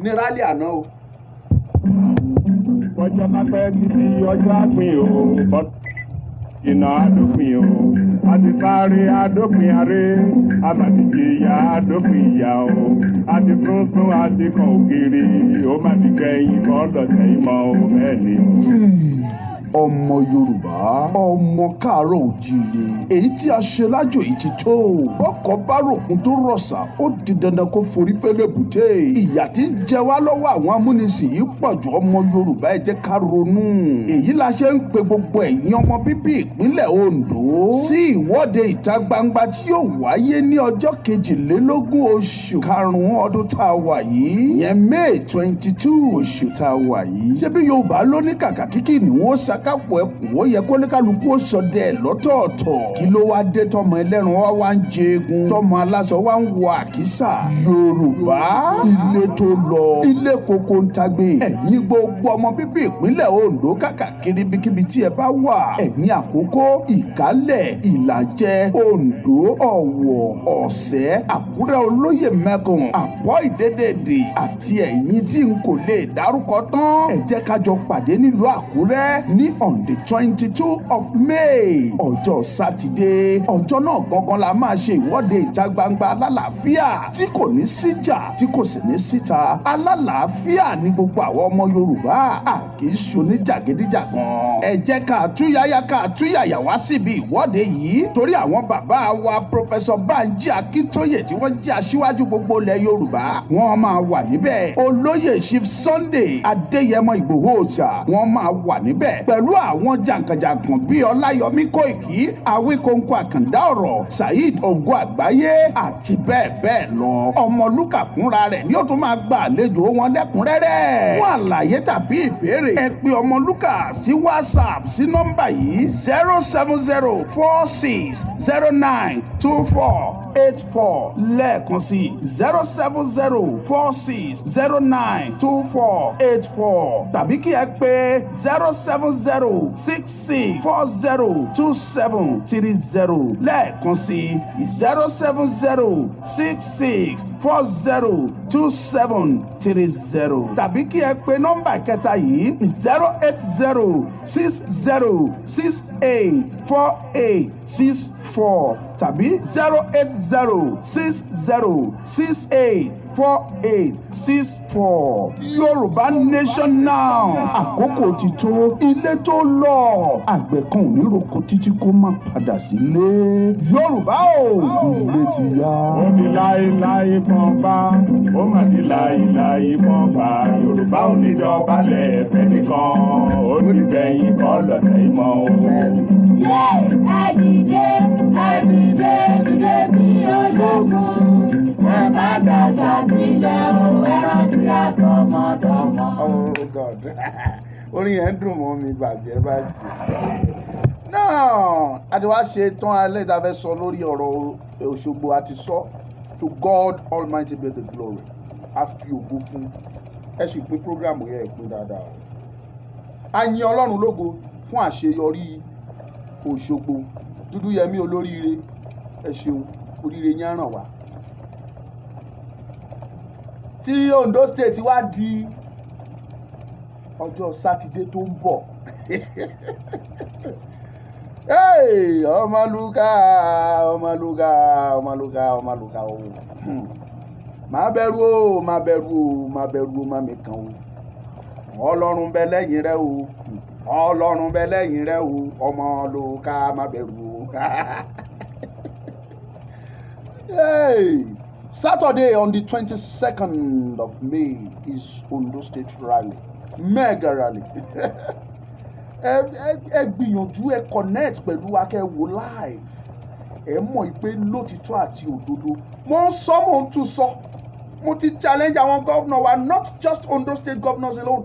D: Ní rálì àná o.
A: Ọjọ́ bá pẹ́ títí ọjọ́ àpín o. jìnnà àdópin o àti sáré àdópin aré àmàdìjìyà àdópin ìyà o àti tuntun àti kan ògiri ó má ti kẹ́yìn kọ́ lọ́sẹ̀ ìmọ̀ o bẹ́ẹ̀ ni.
B: ọmọ Yorùbá ọmọ káàárọ̀ oòjíire èyí tí a ṣe lájò yìí ti tó bọ́kọ̀ bá ròkun tó rọ̀ṣà ó di dandan kó forí fẹ́lẹ́ bùté ìyà tí ń jẹ wá lọ́wọ́ àwọn amúnisìn yìí pọ̀ jù ọmọ Yorùbá ẹ jẹ́ ká ronú èyí la ṣe ń pe gbogbo ẹ̀yin ọmọ bíbí ìpínlẹ̀ Ondo sí ìwọ́de ìta gbangba tí yóò wáyé ní ọjọ́ 22 oṣù karùn-ún ọdún tá a wà yìí ìyẹn May 22 oṣù tá a wà yìí ṣé bí Yorùbá ló ní kàkà kíkì ni wọ́n ṣàkápọ̀ ẹkùn ó yẹ kó ní kálukú ó ṣọdẹ ẹ̀ lọ́tọ̀ọ̀tọ̀ kí ló wá dé tọmọ ẹlẹ́run wá ń jẹgun tọmọ aláṣọ wá ń wọ àkísà Yorùbá ilé tó lọ ilé koko ń tagbé ẹ̀yin gbogbo ọmọ bíbí ìpínlẹ̀ Ondo káàkiri ibikíbi tí ẹ bá wà ẹ̀yin Àkókó Ìkálẹ̀ Ìlàjẹ Ondo Ọ̀wọ̀ Ọ̀sẹ́ Àkúrẹ́ Olóyè Mẹ́kùn Àpọ̀ Ìdédèdè àti ẹ̀yin tí n kò lè dárúkọ tán ẹ jẹ́ ká jọ pàdé nílùú Àkúrẹ́ ní on the 22 of May ọjọ́ sátidé ọjọ́ náà gangan la máa ṣe ìwọ́de ìta gbangba alálàáfíà tí kò ní síjà tí kò sì ní síta alálàáfíà ní gbogbo àwọn ọmọ Yorùbá a kì í ṣoníjàgídíjàgan ẹ jẹ́ ká túyàyà wá síbi ìwọ́de yìí torí àwọn bàbá wa Professor Banji Akíntóyè tí wọ́n jẹ́ aṣíwájú gbogbo ilẹ̀ Yorùbá wọ́n máa wà níbẹ̀ olóyè Chief Sunday Adéyẹmọ Ìgbòho Òòṣà wọ́n máa wà níbẹ̀ pẹ̀lú àwọn jàǹkànjàǹkàn bíi Ọláyọmí Kóìkí Awíkóńkó Àkàndá ọ̀rọ̀ Saheed Ògo Àgbáyé àti bẹ́ẹ̀ bẹ́ẹ̀ lọ Ọmọlúkà fúnra rẹ̀ ni ó tún máa gba àlejò wọn lẹ́kùnrẹ́rẹ́ fún àlàyé tàbí ìbéèrè ẹ pè Ọmọlúkà sí WhatsApp sí nọ́mbà yìí 07046092484 lẹ́ẹ̀kan sí 07046092484 tàbí kí ẹ pè 07066402730 lẹ́ẹ̀kan sí 07066402730 tàbí kí ẹ pè nọ́mbà kẹta yìí 08060684864 tàbí 08060684864 Yorùbá Nation now àkókò ti tó ilé tó lọ àgbẹ̀ kan ò ní roko títí kó má padà sílé Yorùbá o ilé ti yá.
A: ó ní láéláé pọ́n bá ó mà ní láéláé pọ́n bá Yorùbá ò ní dọ̀bálẹ̀ ẹ̀fẹ́ nìkan ó ní gbẹ̀yìn kọ́ lọ́tẹ̀ ìmọ̀ òun.
C: Ẹ̀dìdé ẹ̀dìdé bí ológun ẹ má dàgbà sílẹ̀ o ẹran tí a tọmọtọmọ.
D: Oh God orin yẹn dùn mọ́ mi bàjẹ́. náà àti wá ṣe tán alẹ́ ìdáfẹ́ sọ lórí ọ̀rọ̀ Òṣogbo àti sọ to God Almighty be the glory a fi ògo fún ẹ sì pín program yẹn ẹ pín dáadáa a yin Ọlọ́run lógo fún àṣeyọrí Òṣogbo Dúdúyẹmí olóríire ẹ ṣeun oríire yẹn ràn wá tí Ondo State wá di ọjọ́ sátidé tó ń bọ̀ Ọmọlúkà o má bẹ̀rù o má mi kàn o Ọlọ́run bẹ lẹ́yìn rẹ o Ọlọ́run bẹ lẹ́yìn rẹ o Ọmọlúkà má bẹ̀rù o. Saturday on the 22nd of May is Ondo State rally, mega rally. ẹ gbìyànjú ẹ connect pẹ̀lú wa kẹ́ wò live ẹ mọ̀ pé lótìtọ́ àti òdodo mo ń sọ mo ń tún sọ mo ti challenge àwọn governor wa not just Ondo State governors alone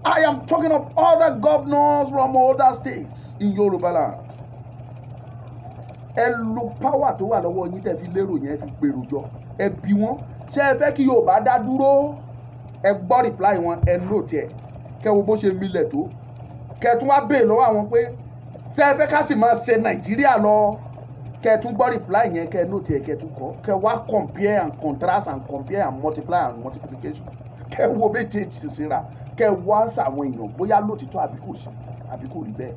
D: I am talking of other governors from other states in Yoruba land. Ẹ lo power tó wà lọ́wọ́ yín tẹ́ fi lérò yẹn fi gbèrò jọ ẹ bí wọn ṣé ẹ fẹ́ kí Yorùbá dá dúró ẹ gbọ́ reply wọn ẹ note ẹ kẹ́ wo bó ṣe milẹ̀ tó kẹ́ tún wá béè lọ́wọ́ àwọn pé ṣé ẹ fẹ́ ká sì máa ṣe Nàìjíríà lọ kẹ́ tún gbọ́ reply yẹn kẹ́ note ẹ kẹ́ tún kọ́ kẹ́ wá compare and contrast and compare and multiply and multiplication kẹ́ wo méjèèjì síra kẹ́ wá sàwọn èèyàn bóyá lótìtọ́ àbí kò rí bẹ́ẹ̀.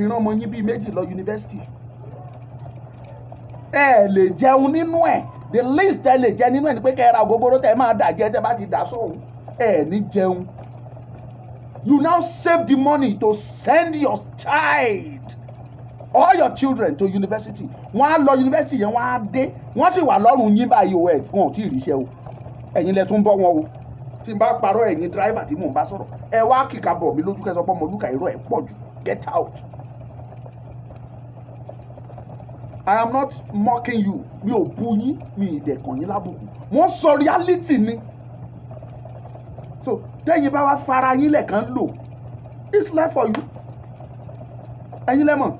D: fi rán ọmọ yín bíi méjì lọ yunifásitì ẹ lè jẹun nínú ẹ̀ the least ẹ lè jẹ nínú ẹ̀ ni pé kẹ́ ẹ ra ògógóró tẹ́ ẹ máa dà jẹ tẹ́ bá ti dà sóhun ẹ ní jẹun. You now save the money to send your child all your children to university. Wọ́n á lọ university yẹn wọ́n á dé wọ́n sì wà lọ́rùn yín báyìí o ẹ̀ wọn ò tí ì ríṣẹ́ o ẹ̀yin lẹ tún bọ́ wọn o tí n bá parọ́ ẹ̀yin driver tí mò ń bá sọ̀rọ̀ ẹ wá kíkà bọ̀ mí lójú kẹsàn-án pọ̀ mọ́ olúkà irọ́ ẹ̀ pọ̀ jù get out. I am not mocking you mi ò bú yín mi ìdẹ̀kàn yín lábùkù wọ́n sọ reality ni so tẹ́yìn bá wá fara yín lẹ́ẹ̀kan lò it's life for you ẹ̀yin lẹ́mọ̀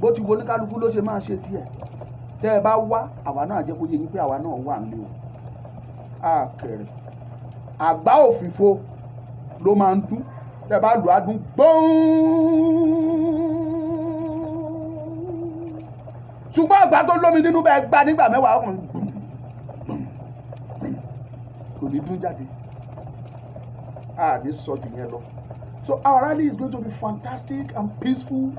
D: bó ti wo oníkálukú ló ṣe máa ṣe tiẹ̀ tẹ́ ẹ bá wá àwa náà jẹ́ kó yé yín pé àwa náà wà nílé o àkẹrẹ àgbá òfìfo ló máa ń dún tẹ́ bá lù á dún gbọ́n. ṣùgbọ́n àgbà tó lómi nínú bẹ́ẹ̀ gbá nígbà mẹ́wàá ọkùnrin kò ní dún jáde. This sort of yellow. So our rally is going to be fantastic and peaceful.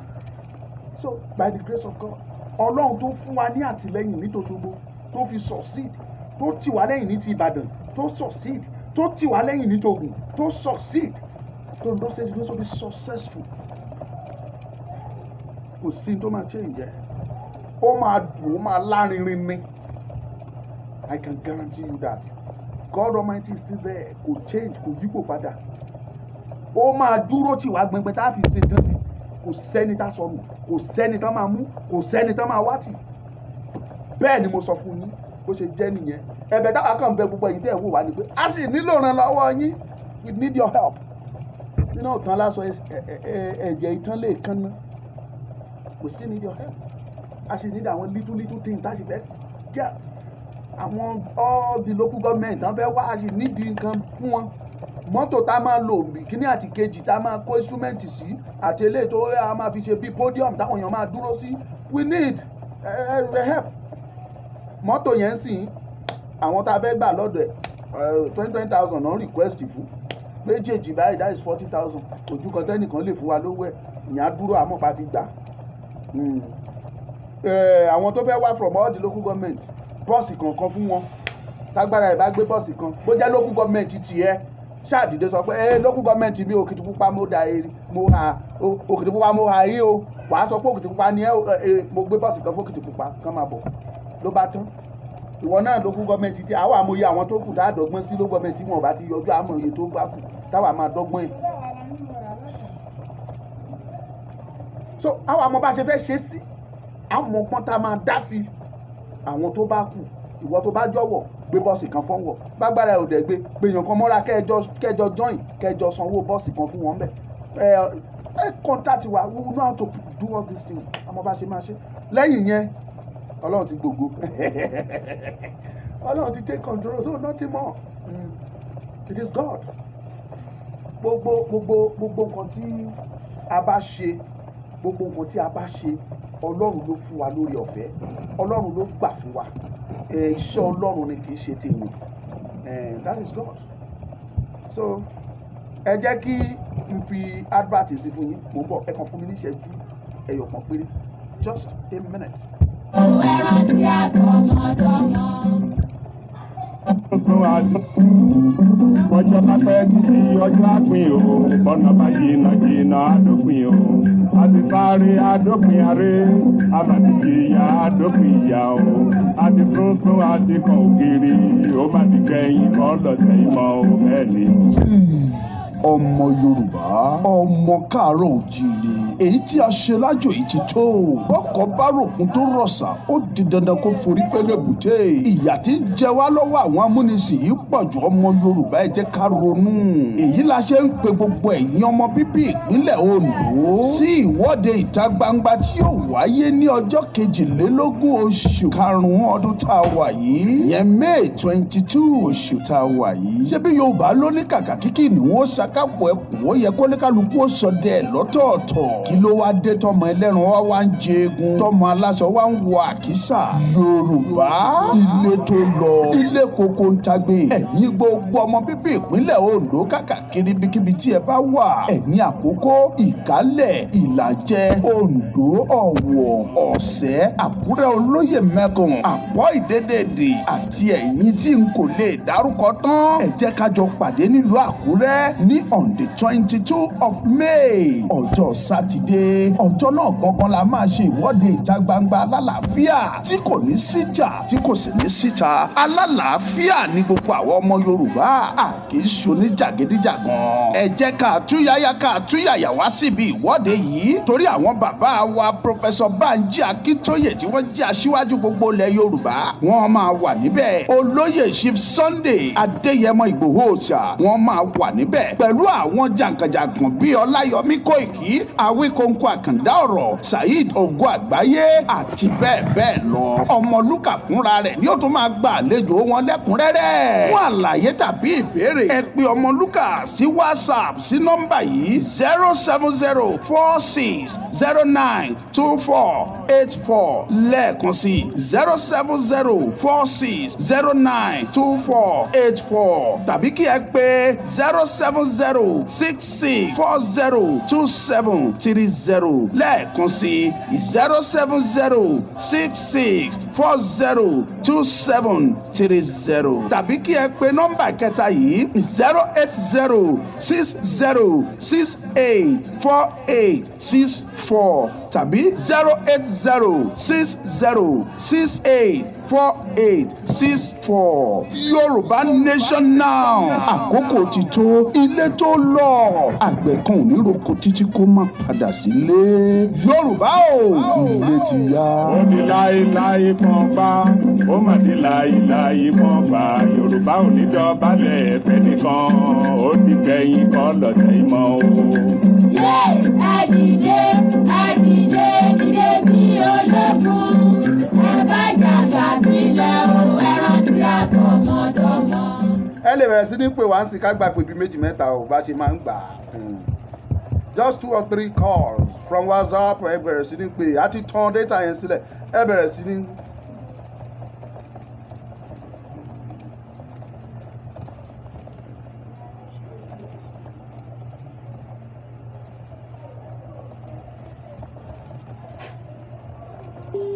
D: So by the grace of God, Ọlọ́run tó fún wa ní àtìlẹ́yìn ní Òṣogbo tó fi succeed, tó tì wá lẹ́yìn ní ti Ìbàdàn tó succeed, tó tì wá lẹ́yìn ní Ògùn tó succeed. So those states are going to be successful. Kò sí tó máa change ẹ̀. Ó máa dùn, ó máa lárinrin ni. I can guarantee you that. God Almighty is still there. Kò change, kò yípo padà. Ó máa dúró tì wá gbẹngbẹ tá a fi ṣe tán ni. Kò sẹ́ni tá sọnù, kò sẹ́ni tá máa mú, kò sẹ́ni tá máa wá tì. Bẹ́ẹ̀ ni mo sọ fún yín, bó ṣe jẹ́ nìyẹn. Ẹ̀bẹ̀ táwa kàn bẹ gbogbo ẹ̀yin tẹ́ ẹ̀ wò wá ni pé a sì nílò ìrànlọ́wọ́ yín. We need your help. Nínú ọ̀tán lásán ẹ̀jẹ̀ ìtàn lè kán ná. We still need your help. A sì need àwọn little things tá a sì fẹ́ get. Àwọn all the local government tán fẹ́ wá a sì nídìí nǹkan fún wọn. Mọ́tò tá a máa lò kíní àti kejì tá a máa kó instrument sí àti eléyìí tó a máa fi ṣe bí podium táwọn èèyàn máa dúró sí. We need help. Mọ́tò yẹn sì àwọn tá a fẹ́ gbà lọ́dọ̀ ẹ̀ 20,000 náà request fún méjèèjì báyìí that is 40,000 ojú kan tẹ́nìkan lè fún wa lówó ẹ̀ ìyẹn á dúró àmọ́pá ti gbà. Àwọn tó fẹ́ wá from all the local government bọ́ọ̀sì kankan fún wọn tágbára ẹ̀ bá gbé bọ́ọ̀sì kan bó jẹ́ local government tiẹ̀ ṣáàdìde sọ pé local government mi Òkìtìpupa mo da eri mo ha Òkìtìpupa mo ha yìí o wàá sọ pé Òkìtìpupa ni mo gbé bọ́ọ̀sì kan fún Òkìtìpupa kán máa bọ̀ ló bá tán. Ìwọ náà local government ti àwọn àmọye àwọn tó kù tá a dọ́gbọ́n sí local government tí wọn bá ti yọjú àmọye tó bá kù táwa máa dọ́gbọ́n ẹ̀. So àwọn àmọ́ bá ṣe fẹ́ ṣe sí àwọn ọmọ pọ́n tá a máa dá sí àwọn tó bá kù ìwọ tó bá jọ̀wọ́ gbé bọ́ọ̀sì kan fún wọn gbàgbára ẹ̀ ò dẹ̀ gbèyàn kan mọ́ra kẹjọ join kẹjọ sanwó bọ́ọ̀sì kan fún wọn bẹ́ẹ̀ ẹ contact wa we know how to do all these things àmọ́ bá ṣe máa ṣe lẹ́yìn yẹn Ọlọ́run ti gbogbo Ọlọ́run ti take control so nothing more it is God gbogbo nǹkan tí a bá ṣe gbogbo nǹkan tí a bá ṣe Ọlọ́run ló fún wa lórí ọ̀fẹ́ Ọlọ́run ló gbà fún wa iṣẹ́ Ọlọ́run ni kì í ṣe tèmi that is God. So ẹ jẹ́ kí n fi advert sí fún yín mò ń bọ̀ ẹ kàn fún mi ní ìṣẹ́jú ẹyọ kan péré just a minute.
C: Òun ẹran tí a tọmọdọmọ.
A: Ọjọ́ bá pẹ́ títí ọjọ́ àpín o, bọ́nà bá jìnnà jìnnà àdópin o. Àti sáré àdópin aré, àbàtìjì ìyá àdópin ìyá o. Àti tuntun àti kan ògiri, ó bá ti kẹ́yìn kọ́ lọ́sẹ̀ ìmọ̀ o bẹ́ẹ̀ ni.
B: Ọmọ Yorùbá ọmọ káàárọ̀ oòjíire èyí tí a ṣe lájò yìí ti tó bọ́kọ̀ bá rògùn tó rọ̀ṣà ó di dandan kó forí fẹ́lẹ́ bùté ìyà tí ń jẹ wá lọ́wọ́ àwọn amúnisìn yìí pọ̀ jù ọmọ Yorùbá ẹ jẹ́ ká ronú èyí la ṣe ń pe gbogbo ẹ̀yin ọmọ bíbí ìpínlẹ̀ Ondo sí ìwọ́de ìta gbangba tí yóò wáyé ní ọjọ́ 22 oṣù karùn-ún ọdún tá a wà yìí yẹn May 22 oṣù tá a wà yìí ṣé bí Yorùbá ló ní kàkà kíkì ni wọ́n ṣàkàpọ̀ ẹkùn ó yẹ kó ní kálukú ó sọdẹ lọ́tọ̀ọ̀tọ̀ kí ló wá dé tọmọ ẹlẹ́ran wá ń jẹgun tọmọ aláṣọ wá ń wọ àkísà Yorùbá ilé tó lọ ilé koko ń tagbé ẹ̀yin gbogbo ọmọ bíbí ìpínlẹ̀ Ondo káàkiri ibikíbi tí ẹ bá wà ẹ̀yin Àkókó Ìkálẹ̀ Ìlàjẹ Ondo Ọ̀wọ̀ Ọ̀sẹ́ Àkúrẹ́ Olóyè Mẹ́kùn Àpọ̀ Ìdédèdè àti ẹ̀yin tí n kò lè dárúkọ tán ẹ jẹ́ ká jọ pàdé nílùú Àkúrẹ́ ní on the 22 of May ọjọ́ Sátidé ọjọ́ náà gangan la máa ṣe ìwọ́de ìta gbangba alálàáfíà tí kò ní síjà tí kò sì ní síta alálàáfíà ní gbogbo àwọn ọmọ Yorùbá a kì í ṣoní jàgídíjàgan ẹ jẹ́ ká túyàyà wá síbi ìwọ́de yìí torí àwọn bàbá wa Professor Banji Akíntóyè tí wọ́n jẹ́ aṣíwájú gbogbo ilẹ̀ Yorùbá wọ́n máa wà níbẹ̀ Olóyè Chief Sunday Adéyẹmọ Ìgbòho Òòṣà wọ́n máa wà níbẹ̀ pẹ̀lú àwọn jàǹkànjàǹkàn bíi Ọláyọmí Kóìkí Awíkóńkó Àkàndá ọ̀rọ̀ Saheed Ògo Àgbáyé àti bẹ́ẹ̀ bẹ́ẹ̀ lọ Ọmọlúkà fúnra rẹ̀ ni ó tó tún máa gba àlejò wọn lẹ́kùnrẹ́rẹ́. fún àlàyé tàbí ìbéèrè ẹ pè Ọmọlúkà sí WhatsApp sí nọ́mbà yìí 07046092484 lẹ́ẹ̀kan sí 07046092484 tàbí kí ẹ pè 07066402730 lẹ́ẹ̀kan sí 07066402730 tàbí kí ẹ pè nọ́mbà kẹta yìí 08060684864 tàbí 08060684864. Yorùbá Nation Now. Àkókò ti tó ilé tó lọ. Àgbẹ̀ kan ò ní roko títí kó má padà sílé. Yorùbá o, ilé ti yá.
A: Ó ní láéláé kan gbá, ó mà ní láéláé kan gbá. Yorùbá ò ní dọ̀bálẹ̀ ẹ̀fẹ́ nìkan, ó ti gbẹ̀yìn kọ́ lọ́tẹ̀ ìmọ̀ o.
C: Yé ẹ̀dìdé ẹ̀dìdé ẹ̀dìdé bí ológun. Ẹ bá jàgbá sílẹ̀ o, ẹ rántí àtọmọdọ́mọ.
D: ẹ lè bẹ̀rẹ̀ sí ní pè wá ń sìn ká gba pé bíi méjì mẹ́ta ò bá ṣe máa ń gbà á. Just 2 or 3 calls from WhatsApp ẹ bẹ̀rẹ̀ sí ní pè á ti tán data yẹn sílẹ̀ ẹ bẹ̀rẹ̀ sí ní.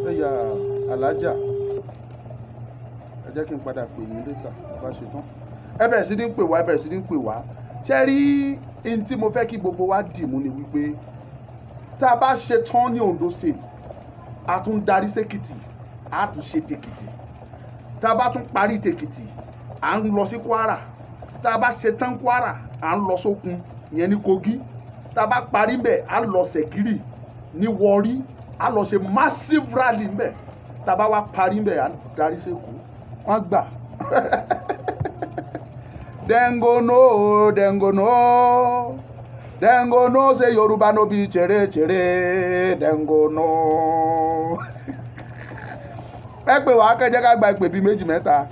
D: ẹ̀yà alájà ẹ jẹ́ kí n padà pè yín data bá ṣe tán ẹ bẹ̀rẹ̀ sí ní pè wá ẹ bẹ̀rẹ̀ sí ní pè wá ṣe rí in tí mo fẹ́ kí gbogbo wa dì mú ni wípé tá a bá ṣe tán ní Ondo State a tún darí sékìtì a tún ṣe tèkìtì tá a bá tún parí tèkìtì à ń lọ sí Kwara tá a bá ṣe tán Kwara à ń lọ sókun ìyẹn ní Kogi tá a bá parí mbẹ̀ à ń lọ Ṣẹ̀kírì ní Warri a lọ ṣe massive rally mbẹ̀ tá a bá wá parí mbẹ̀ à ń darí sékòó wọ́n gbà. Dem go know say Yoruba no be chere chere, dem go know. Ẹ pè wá kẹ́jẹ́ ká gba ìpè bíi méjì mẹ́ta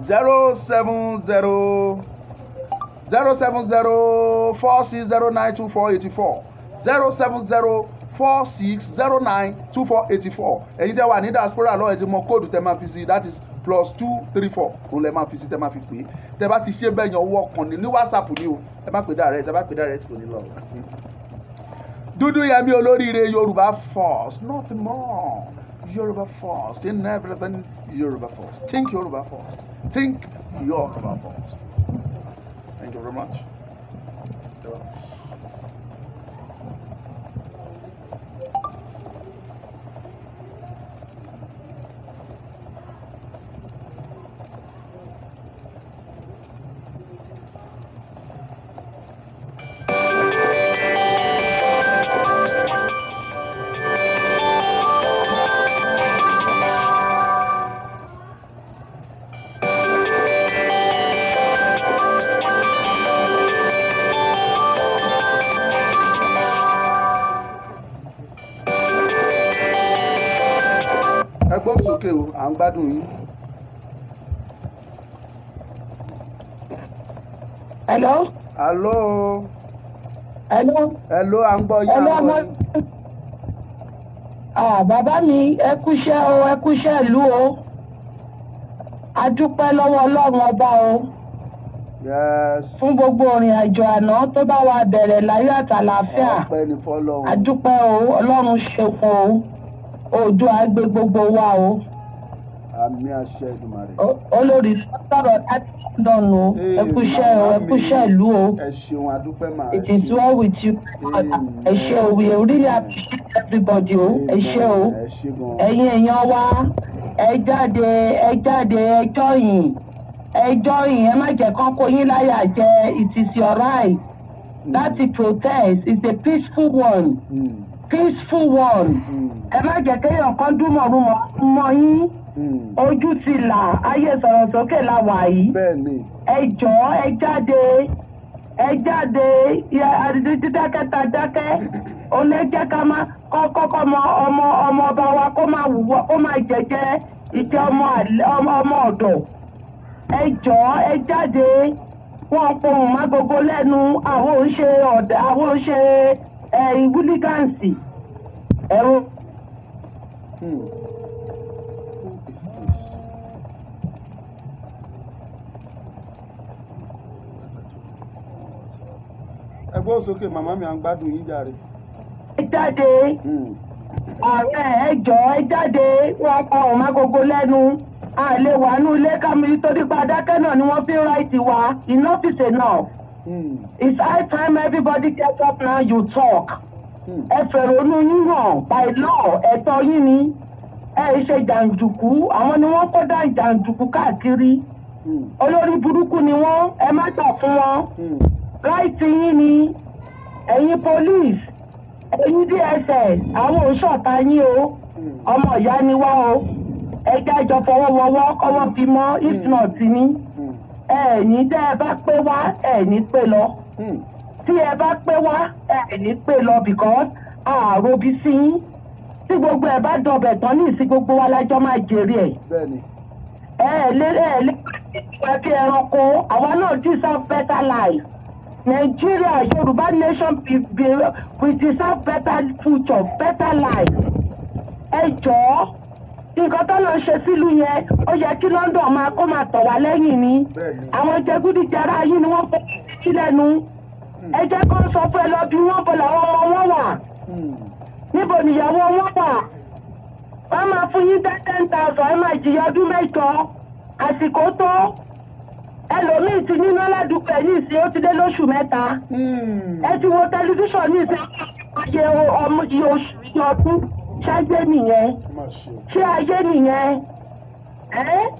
D: 07046092484 07046092484 ẹ̀yin tẹ́ wà ní diaspora lọ́wọ́ ẹ ti mọ kóòdù tẹ́ máa fi sí that is +234 òun lẹ máa fi sí tẹ́ máa fi pè é tẹ́ bá ti ṣe bẹ́ẹ̀ yan owó ọkàn ní WhatsApp ni o ẹ má pè direct ẹ bá pè direct kò ní lọ. Dúdúyẹmí olóríire Yorùbá first nothing more Yorùbá first in everything Yorùbá first think Yorùbá first think Yorùbá first. Thank you very much. Ẹgbọ́n sókè o, à ń gbádùn yín.
F: Hello.
D: Hello.
F: Hello.
D: Hello, à ń gbọ́ yín.
F: Hello, ọmọ. Bàbá mi, ẹ kúṣẹ́ o, ẹ kúṣẹ́ ìlú o. A dúpẹ́ lọ́wọ́ Ọlọ́run ọba o.
D: Yes.
F: Fún gbogbo ìrìn àjò àná tó bá wa bẹ̀rẹ̀ láyọ̀ àtàlàáfíà.
D: Ọpẹ́ ni fọ́lọ́run.
F: A dúpẹ́ o, Ọlọ́run ṣeun o. Oòduà á gbé gbogbo wa o.
D: Àmì àṣẹ Èdùmàrè.
F: Olórí sọ̀rọ̀ láti London o. Ẹ kúṣẹ́ o, ẹ kúṣẹ́ ìlú o.
D: Ẹ ṣeun, a dúpẹ́ màá.
F: It is well with you. Ẹ ṣé o, we really appreciate everybody o. Ẹ ṣé o.
D: Ẹ ṣé gan.
F: Ẹ̀yin èèyàn wa, ẹ jáde, ẹjọ́ yìí. Ẹjọ́ yìí, ẹ má jẹ́ kán kó yín láyà jẹ. It is your right. Láti protest is a peaceful one. Peaceful one. Ẹ má jẹ́ kéèyàn kan dúnmọ̀rúmọ̀ mọ́ yín. Ojú ti là, ayé sọ̀rọ̀ sókè la wà yìí.
D: Bẹ́ẹ̀ni.
F: Ẹ jọ̀ọ́ ẹ jáde. ẹ jáde àdìdí dákẹ́ta dákẹ́ oníjẹ́ ká má kọ́kọ́ ọmọ ọba wa kó máa wùwọ́ kó máa jẹ́jẹ́ ìjẹ́ ọmọ ọ̀dọ̀ ẹ jọ̀ọ́ ẹ jáde wọ́n pohùn má gbogbo lẹ́nu àwọn ò ṣe ọ̀dà àwọn ò ṣe ìwúlígáǹsì ẹ̀rọ.
D: ẹgbẹ́ òsókè màmá mi à ń gbádùn yín jàre.
F: ẹ jáde ọ̀rẹ́ ẹ jọ̀ọ́ ẹ jáde wọ́n pohùn má gbogbo lẹ́nu àlè wà ní ilé kámi torí pé adákẹ́ náà ni wọ́n fi ráìtì wa enough is enough. It's high time everybody get up now you talk. Ẹ fẹ̀rọ̀nù yín hàn by law ẹ̀tọ́ yín ni ẹ ṣe jàǹdùkú àwọn ni wọ́n kó dá jàǹdùkú káàkiri olórí burúkú ni wọ́n ẹ má gbà fún wọn ráìtì yín ni ẹ̀yin police ẹ̀yin DSS àwọn òṣọ̀tá yín o ọmọ ìyá ni wá o ẹjẹ́ àjọ fọwọ́wọ́wọ́ kọ́wọ́ fi mọ́ if not ni ẹ̀yin tẹ́ ẹ bá pé wá ẹ̀yin pé lọ tí ẹ bá pé wá ẹ̀yin pé lọ because àròbí sí yín tí gbogbo ẹ bá dọ̀bẹ̀ tán ní ìsìn gbogbo wa lájọ́ máa jèrè ẹ̀ ẹ̀ẹ́dẹ́gbẹ̀ẹ́ ẹranko àwa náà deserve better life Nigeria Yorùbá nation we deserve better future better life ẹ jọ̀ọ́ nǹkan tó lọ ṣe sílùú yẹn ó yẹ kí London máa kó máa tọ̀ wá lẹ́yìn ni àwọn jẹgúdújẹrá yìí ni wọ́n fẹ́ sí lẹ́nu ẹ jẹ́ kó sọ fún ẹ lọ bí wọ́n bọ̀ làwọn ọmọ wọn wà níbo nìyàwó wọn wà wọ́n máa fún yín 10,000 ẹ máa jìyà ọdún 8 àsìkò tó ẹlòmíì ti níná ládùúgbò ẹ ní ìsìn ó ti dé lóṣù 3 ẹ ti wo tẹlifíṣàn ní ìsìn ayé ọdún ṣáájé nìyẹn ṣé ayé nìyẹn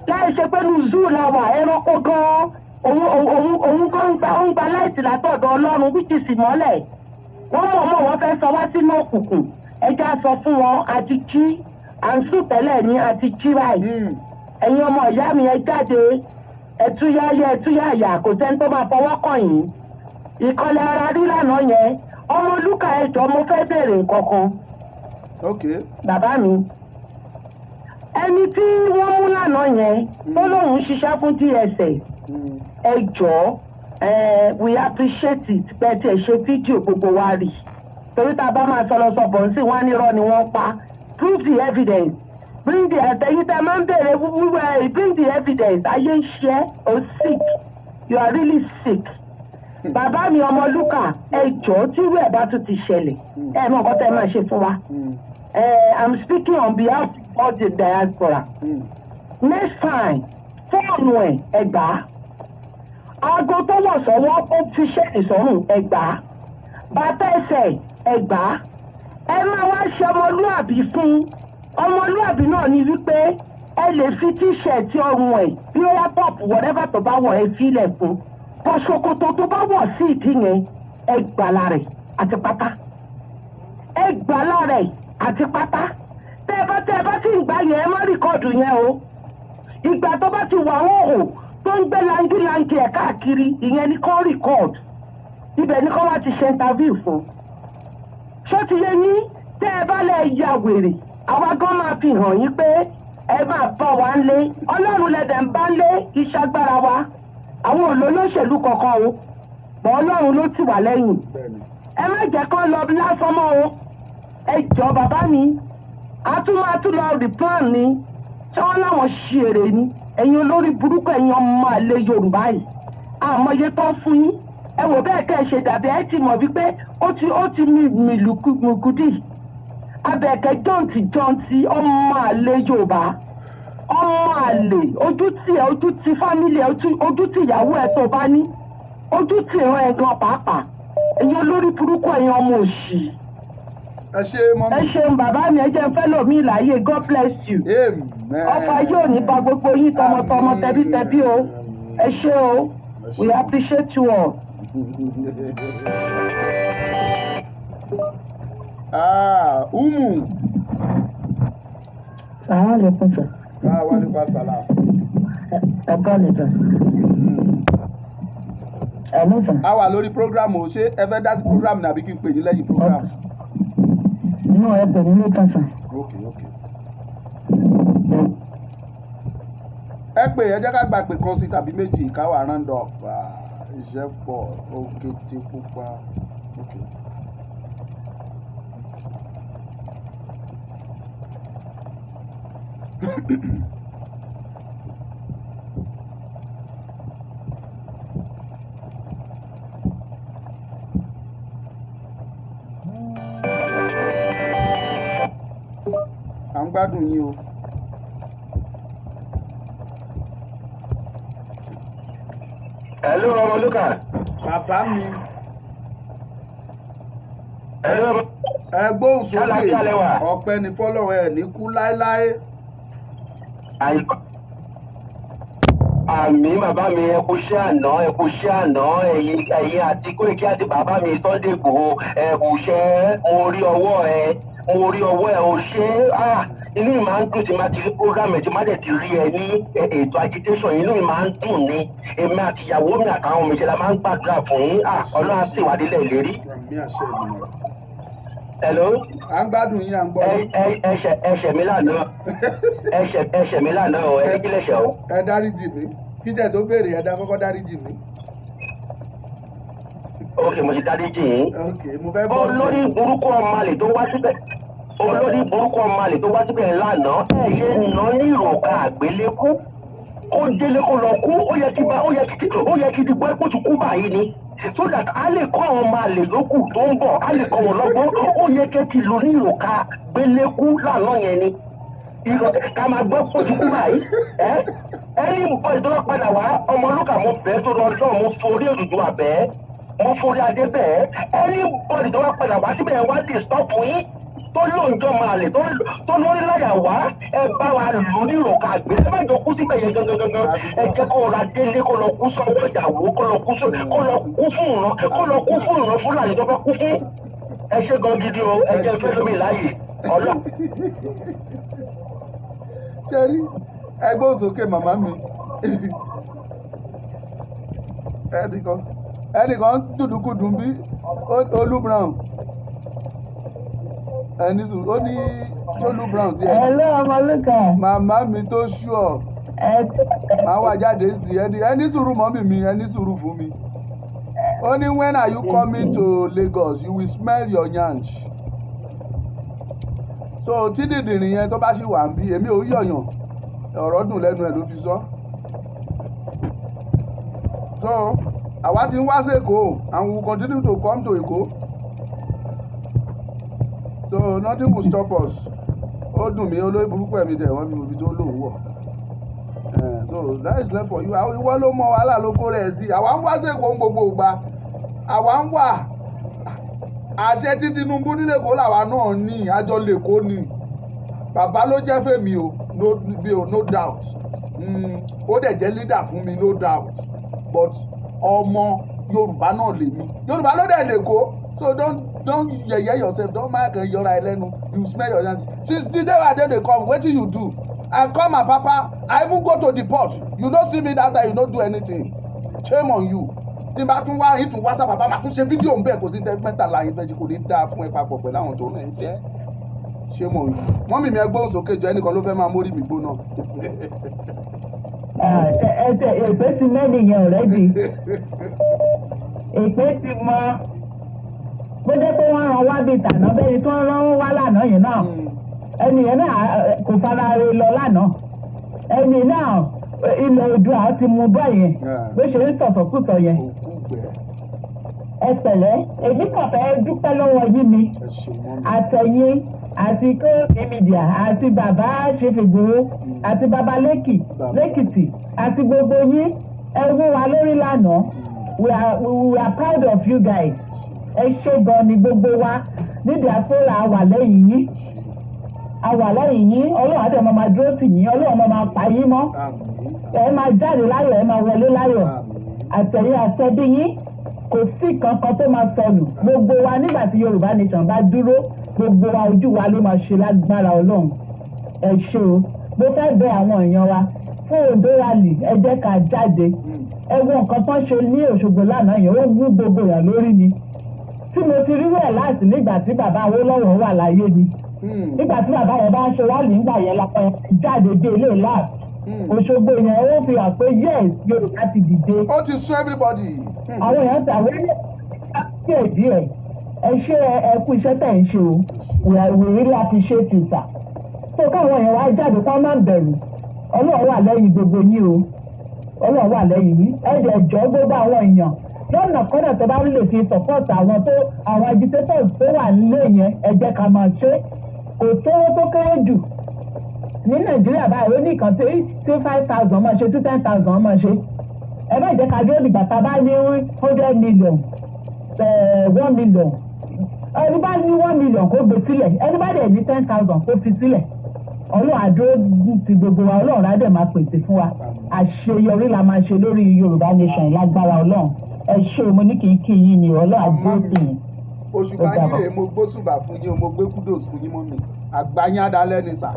F: láì ṣe pé ní zoo la wà ẹranko gan òun kan ń gba láìsí látọ̀dọ̀ Ọlọ́run wíjì sì mọ́lẹ̀ wọ́n mọ̀ wọ́n fẹ́ sọ wá sínú òkùnkùn ẹja sọ fún wọn àti jí à ń sùn tẹ́lẹ̀ ní àti jí báyìí ẹ̀yin ọmọ ìyá mi ẹ jáde ẹ̀túyàyà kò sẹ́ni tó máa fọwọ́ kàn yín ìkọlẹ̀ ara rí lánàá yẹn ọmọ Lúkà ẹjọ́ mo fẹ́ bèèrè nǹkankan. Bàbá mi ẹni tí wọ́n mú lánàá yẹn tó lóun ṣiṣẹ́ fún DSS ẹ jọ̀ọ́ we appreciate it bẹ́ẹ̀ tí ẹ ṣe fídíò gbogbo wa rí torí tá a bá máa sọ lọ sọ bọ̀ sí wọn nírọ́ ni wọ́n pa prove the evidence bring the ẹ̀tẹ̀yìn tẹ́ máa ń bèrè wíwẹ́ bring the evidence ayé ń ṣe o sick you are really sick. Bàbá mi ọmọ Lúkà ẹ jọ̀ọ́ tí irú ẹ̀ bá tún ti ṣẹlẹ̀ ẹ mọ̀ nǹkan tẹ́ máa ṣe fún wa. I'm speaking on behalf of the diaspora. Next time fóònù ẹ gbà á aago tó wọ̀ sọ́wọ́ ó fi ṣẹ́ẹ̀lì sọ́rùn ẹ gbà á bàtà ẹsẹ̀ ẹ gbà á ẹ máa wá ṣe ọmọlúàbí fún ọmọlúàbí náà ni wípé ẹ lè fi tíṣẹ̀tì ọrùn ẹ̀ bí ó yá pọ̀pù whatever tó bá wọ̀ ẹ fílẹ̀ fún pọ̀ṣọ̀kòtò tó bá wọ̀ sí ìdí yẹn ẹ gbàlà rẹ̀ àti pátá ẹ gbàlà rẹ̀ àti pátá tẹ́ ẹ bá ti ń gbà yẹn ẹ má rìkọ́ọ̀dù yẹn o ìgbà tó bá ti wà wọ́n o tó ń gbé langilangi ẹ̀ káàkiri ìyẹn ni kò rìkọ́ọ̀dù ibẹ̀ ni kò wá ti ṣe interview fún ṣó ti yẹ yín tẹ́ ẹ bá lẹ̀ ya wèrè àwa gan máa fi hàn yín pé ẹ máa bọ̀ wá ń lé Ọlọ́run lẹ́dẹ̀ ń bá ń lé iṣẹ́ agbára wa àwọn olólóṣèlú kankan o bọ́ Ọlọ́run ló tì wá lẹ́yìn ẹ má jẹ́ kán lọ lásán mọ́ o ẹ jọ bàbá mi a tún lọ replan ni tí wọ́n láwọn ṣe èrè ni ẹ̀yin olórí burúkú ẹ̀yin ọmọ àlè Yorùbá yìí àmọye tó fún yín ẹ wò bẹ́ẹ̀ kẹ́ ẹ ṣe dàbí ẹ ti mọ̀ wípé ó ti mi lùkùdì abẹ́ẹ̀kẹ́ jọ̀ǹtì ọmọ àlè Yorùbá ọmọ àlè ojú ti fámìlì ẹ ojú ti ìyàwó ẹ tó bá ní ojú ti ìran ẹ gan pàápàá ẹ̀yin olórí burúkú ẹ̀yin ọmọ òṣì. ẹ ṣeun bàbá mi ẹ jẹ́ fẹ́ lòmí ìlàyé God bless you. ọkọ̀ ayé ò ní ba gbogbo yín tọmọtọmọ tẹbítẹbí o ẹ ṣé o we appreciate you all.
D: Umu.
F: Assalamu alaikum sir.
D: Wa alaikum assalam.
F: Ẹ bọ́ ni sir. Hello, sir.
D: A wà lórí program o, ṣé ẹ fẹ́ dá sí program nàbí kí n pè yín lẹ́yìn program?
F: No, ẹ pè mí later, sir.
D: Okay. Ẹ pè ẹ jẹ́ ká gba pé kan sí tàbí méjì káwà round up. Iṣẹ́ pọ̀ òkè tí pupa. Okay. À ń gbádùn yín o.
G: Hello, Ọmọlúkà.
D: Bàbá mi.
G: Hello.
D: Ẹ gbóhùn sókè.
G: Àlàáfíà lẹ wà.
D: Ọpẹ́ ni fọ́lọ́run ẹ̀ ní kú láéláé.
G: Àmì bàbá mi ẹ kú iṣẹ́ àná ẹ̀yin àti Kóìkí àti bàbá mi Sunday Igboho ẹ kú iṣẹ́ mo rí ọwọ́ ẹ o ṣe inú mi máa ń dùn tí máa ti rí program ẹ̀ tí máa dẹ̀ ti rí ẹ ní ètò agitation inú mi máa ń dùn ní èmi àti ìyàwó mi àtàwọn ọmọ ìṣẹ̀lẹ̀ máa ń gbàdúrà fún yín Ọlọ́run á sì wá délẹ̀ ìlérí. Hello.
D: À ń gbádùn yín à ń gbọ́.
G: Ẹ̀ṣẹ̀ mi lánàá o ẹ kí lẹ̀ṣẹ̀ o.
D: Ẹ dáríjì mí kíjẹ tó béèrè ẹ dá kọ́kọ́ dáríjì mí.
G: Ok, mo ti dáríjì yín.
D: Ok, mo fẹ́ bọ́ sí.
G: Olórí burúkú ọmọ àlè tó wá síbẹ̀ lánàá ẹ ṣe nà ní ìrọ̀ká àgbélékú ó délé kó lọ kú ó yẹ kí ti gbọ́ ẹ̀kọ́ tó kú báyìí ni so that a lè kọ́ àwọn ọmọ àlè lókù tó ń bọ̀ a lè kọ́ wọn lọ́gbọ́n ó yẹ kí ti lò ní ìrọ̀ká àgbélékú lánàá yẹn ni ká máa gbọ́ pọ̀ tó kú báyìí ẹni bọ́ ìdọ́rọ̀ padà wá Ọmọlúkà mo bẹ́ẹ̀ tó lọ náà mo forí òdùdú àbẹ́ mo forí adé bẹ́ẹ̀ ẹni bọ́ ìdọ́rọ̀ padà wá síbẹ̀ wá dé stọ́ọ̀pù yín tó lóòjọ́ máa lè tó lórí láyà wá ẹ bá wa lò ní ìrọ̀ká àgbé ẹ má jọ kú síbẹ̀ yẹn gangan ẹ jẹ́ kó ra délé kó lọ kú sọ́wọ́ ìyàwó kó lọ kú fún ìran Fúlàní tó fẹ́ kú fún ẹ ṣe gan gidi o ẹ jẹ́ fẹ́ lómi láàyè ọlọ́.
D: Ṣẹ́rí ẹgbẹ́ òsókè màmá mi ẹnìkan dùdùkudùn bí Olú Brown ẹni sùn ó ní Olú Brown tí ẹ.
F: Hello, Ọmọlúkà.
D: Màmá mi tó ṣú ọ máa wà jáde sí ẹni sùúrù mọ́mì mi ẹni sùúrù fún mi. Ó ní when are you coming to Lagos you will smell your yansh. So tí dìdìrín yẹn tó bá ṣì wà ń bí èmi ò yọ̀yàn ọ̀rọ̀ dùn lẹ́nu ẹ̀ ló fi sọ. So àwa ti ń wá sí Èkó and we will continue to come to Èkó. So nothing will stop us. Ó dùn mí olóyè burúkú ẹ̀mí tẹ̀ wọ́n bí mo fi tó lòun wọ̀. So that is left for you. Ìwọ ló mọ wàhálà ló kó rẹ̀ sí. Àwa ń wá sí Èkó gbogbo ìgbà. Àwa ń wà. Àṣẹ tí Tinubu nílé Èkó làwa náà ní àjọ lèkó ni. Bàbá ló jẹ́ fèmí o no doubt. Ó dẹ̀ jẹ́ leader fún mi no doubt. But ọmọ Yorùbá náà lè mí. Yorùbá ló dẹ̀ lèkó. So don't yẹ̀yẹ́ yourself, don't make yọra ẹlẹ́nu, you smell your hands. Since the day I dey come, wetin you do? I call my papa, I even go to the port. You no see me that time, you no do anything. Shame on you. Tí n bá tún wá ìtún WhatsApp bàbá màá tún ṣe fídíò ń bẹ̀ kò sí mẹ́ta láàyè bẹ́ẹ̀ kò ní dáa fún ẹ papọ̀ pẹ̀lú àwọn tó ń ṣe. Shame on you. Mọ́mì mi ẹgbọ́n sókè jọ ẹnìkan ló fẹ́ máa mórí mi gbóná.
F: Èpè ti mẹ́rin yẹn ọ̀rẹ́dì. Èpè ti mọ. Bó jẹ́ pé wọ́n rán wá bíi tàná bẹ́ẹ̀ tó ń rán wá lánàá yìí náà ẹni yẹn náà kò fara re lọ lánàá ẹni náà ilẹ̀ Oòduà ti mú báyẹn bó ṣe ń sọ̀sọ̀kùsọ̀ yẹn. Ẹ pẹ̀lẹ́ èmi kàn fẹ́ dúpẹ́ lọ́wọ́ yín ni àtẹ̀yìn àti Koiki Media àti bàbá Ṣèfìgbòho àti bàbá lẹ́kìtì àti gbogbo yín ẹ wú wa lórí lánàá we are proud of you guys. Ẹ ṣé gan ni gbogbo wa nídìí àfẹ́rẹ́ àwà lẹ́yìn yín Ọlọ́run àti ọmọ máa dúró tì yín Ọlọ́run máa pa yín mọ́ ẹ máa jáde láyọ̀ ẹ máa wọlé láyọ̀ àtẹ̀yìn àtẹ̀bí yín kò sí kankan tó máa sọnù gbogbo wa nígbà tí Yorùbá Nation bá dúró gbogbo wa ojú wa ló máa ṣe lágbára Ọlọ́run ẹ ṣé o mo fẹ́ bẹ̀ àwọn èèyàn wa fún Ondo rally ẹ jẹ́ ká jáde ẹ wo nǹkan tó ń ṣe ní Òṣogbo lánàá yẹn ó wú gbogbo èèyàn lórí ni tí mo ti rí wẹ̀ láti nígbà tí bàbá Awólọ́wọ̀ wà láyé ni nígbà tí bàbá yẹn bá ń ṣe rálì nígbà yẹn lápá jáde dé ilé láàbù Òṣogbo yẹn ó fi hàn pé yes Yorùbá ti dìde.
D: ó ti sún everybody.
F: àwọn èèyàn tàwé díẹ̀ díẹ̀ ẹ ṣe ẹ kú iṣẹ́ tẹ̀ ń ṣe o we really appreciate you sir. tó káwọn èèyàn wá jáde kó má bẹ̀rù Ọlọ́run wà lẹ́yìn gbogbo yín o Ọlọ́run wà lẹ́yìn yín ẹ̀jẹ̀ jọ gbogbo àwọn èèyàn lọ́nà kọ́nà tó bá lè fi support àwọn agitators tó wà nílé yẹn ẹ jẹ́ ká máa ṣe kò tó kéré jù ní Nàìjíríà báyìí ó ní ìkan tí 5,000 máa ṣe 10,000 máa ṣe ẹ má jẹ́ ká dé òdìgbà tá a bá ní 100 million 1 million ẹni bá ní 1 million kó gbé sílẹ̀ ẹni bá dẹ̀ ní 10,000 kó fi sílẹ̀ Ọlọ́run àdúró ti gbogbo wa Ọlọ́run á dẹ̀ máa pèsè fún wa àṣeyọrí la máa ṣe lórí Yorùbá nation lágbára Ọlọ́run ẹ ṣe mo ní kì í kí yín ni Ọlọ́run àdúró tì yín.
D: Òṣùpá nílé mo gbósùbà fún yín o mo gbé kúdòs fún yín mọ́ mi àgbáyé adalẹ́ ni sà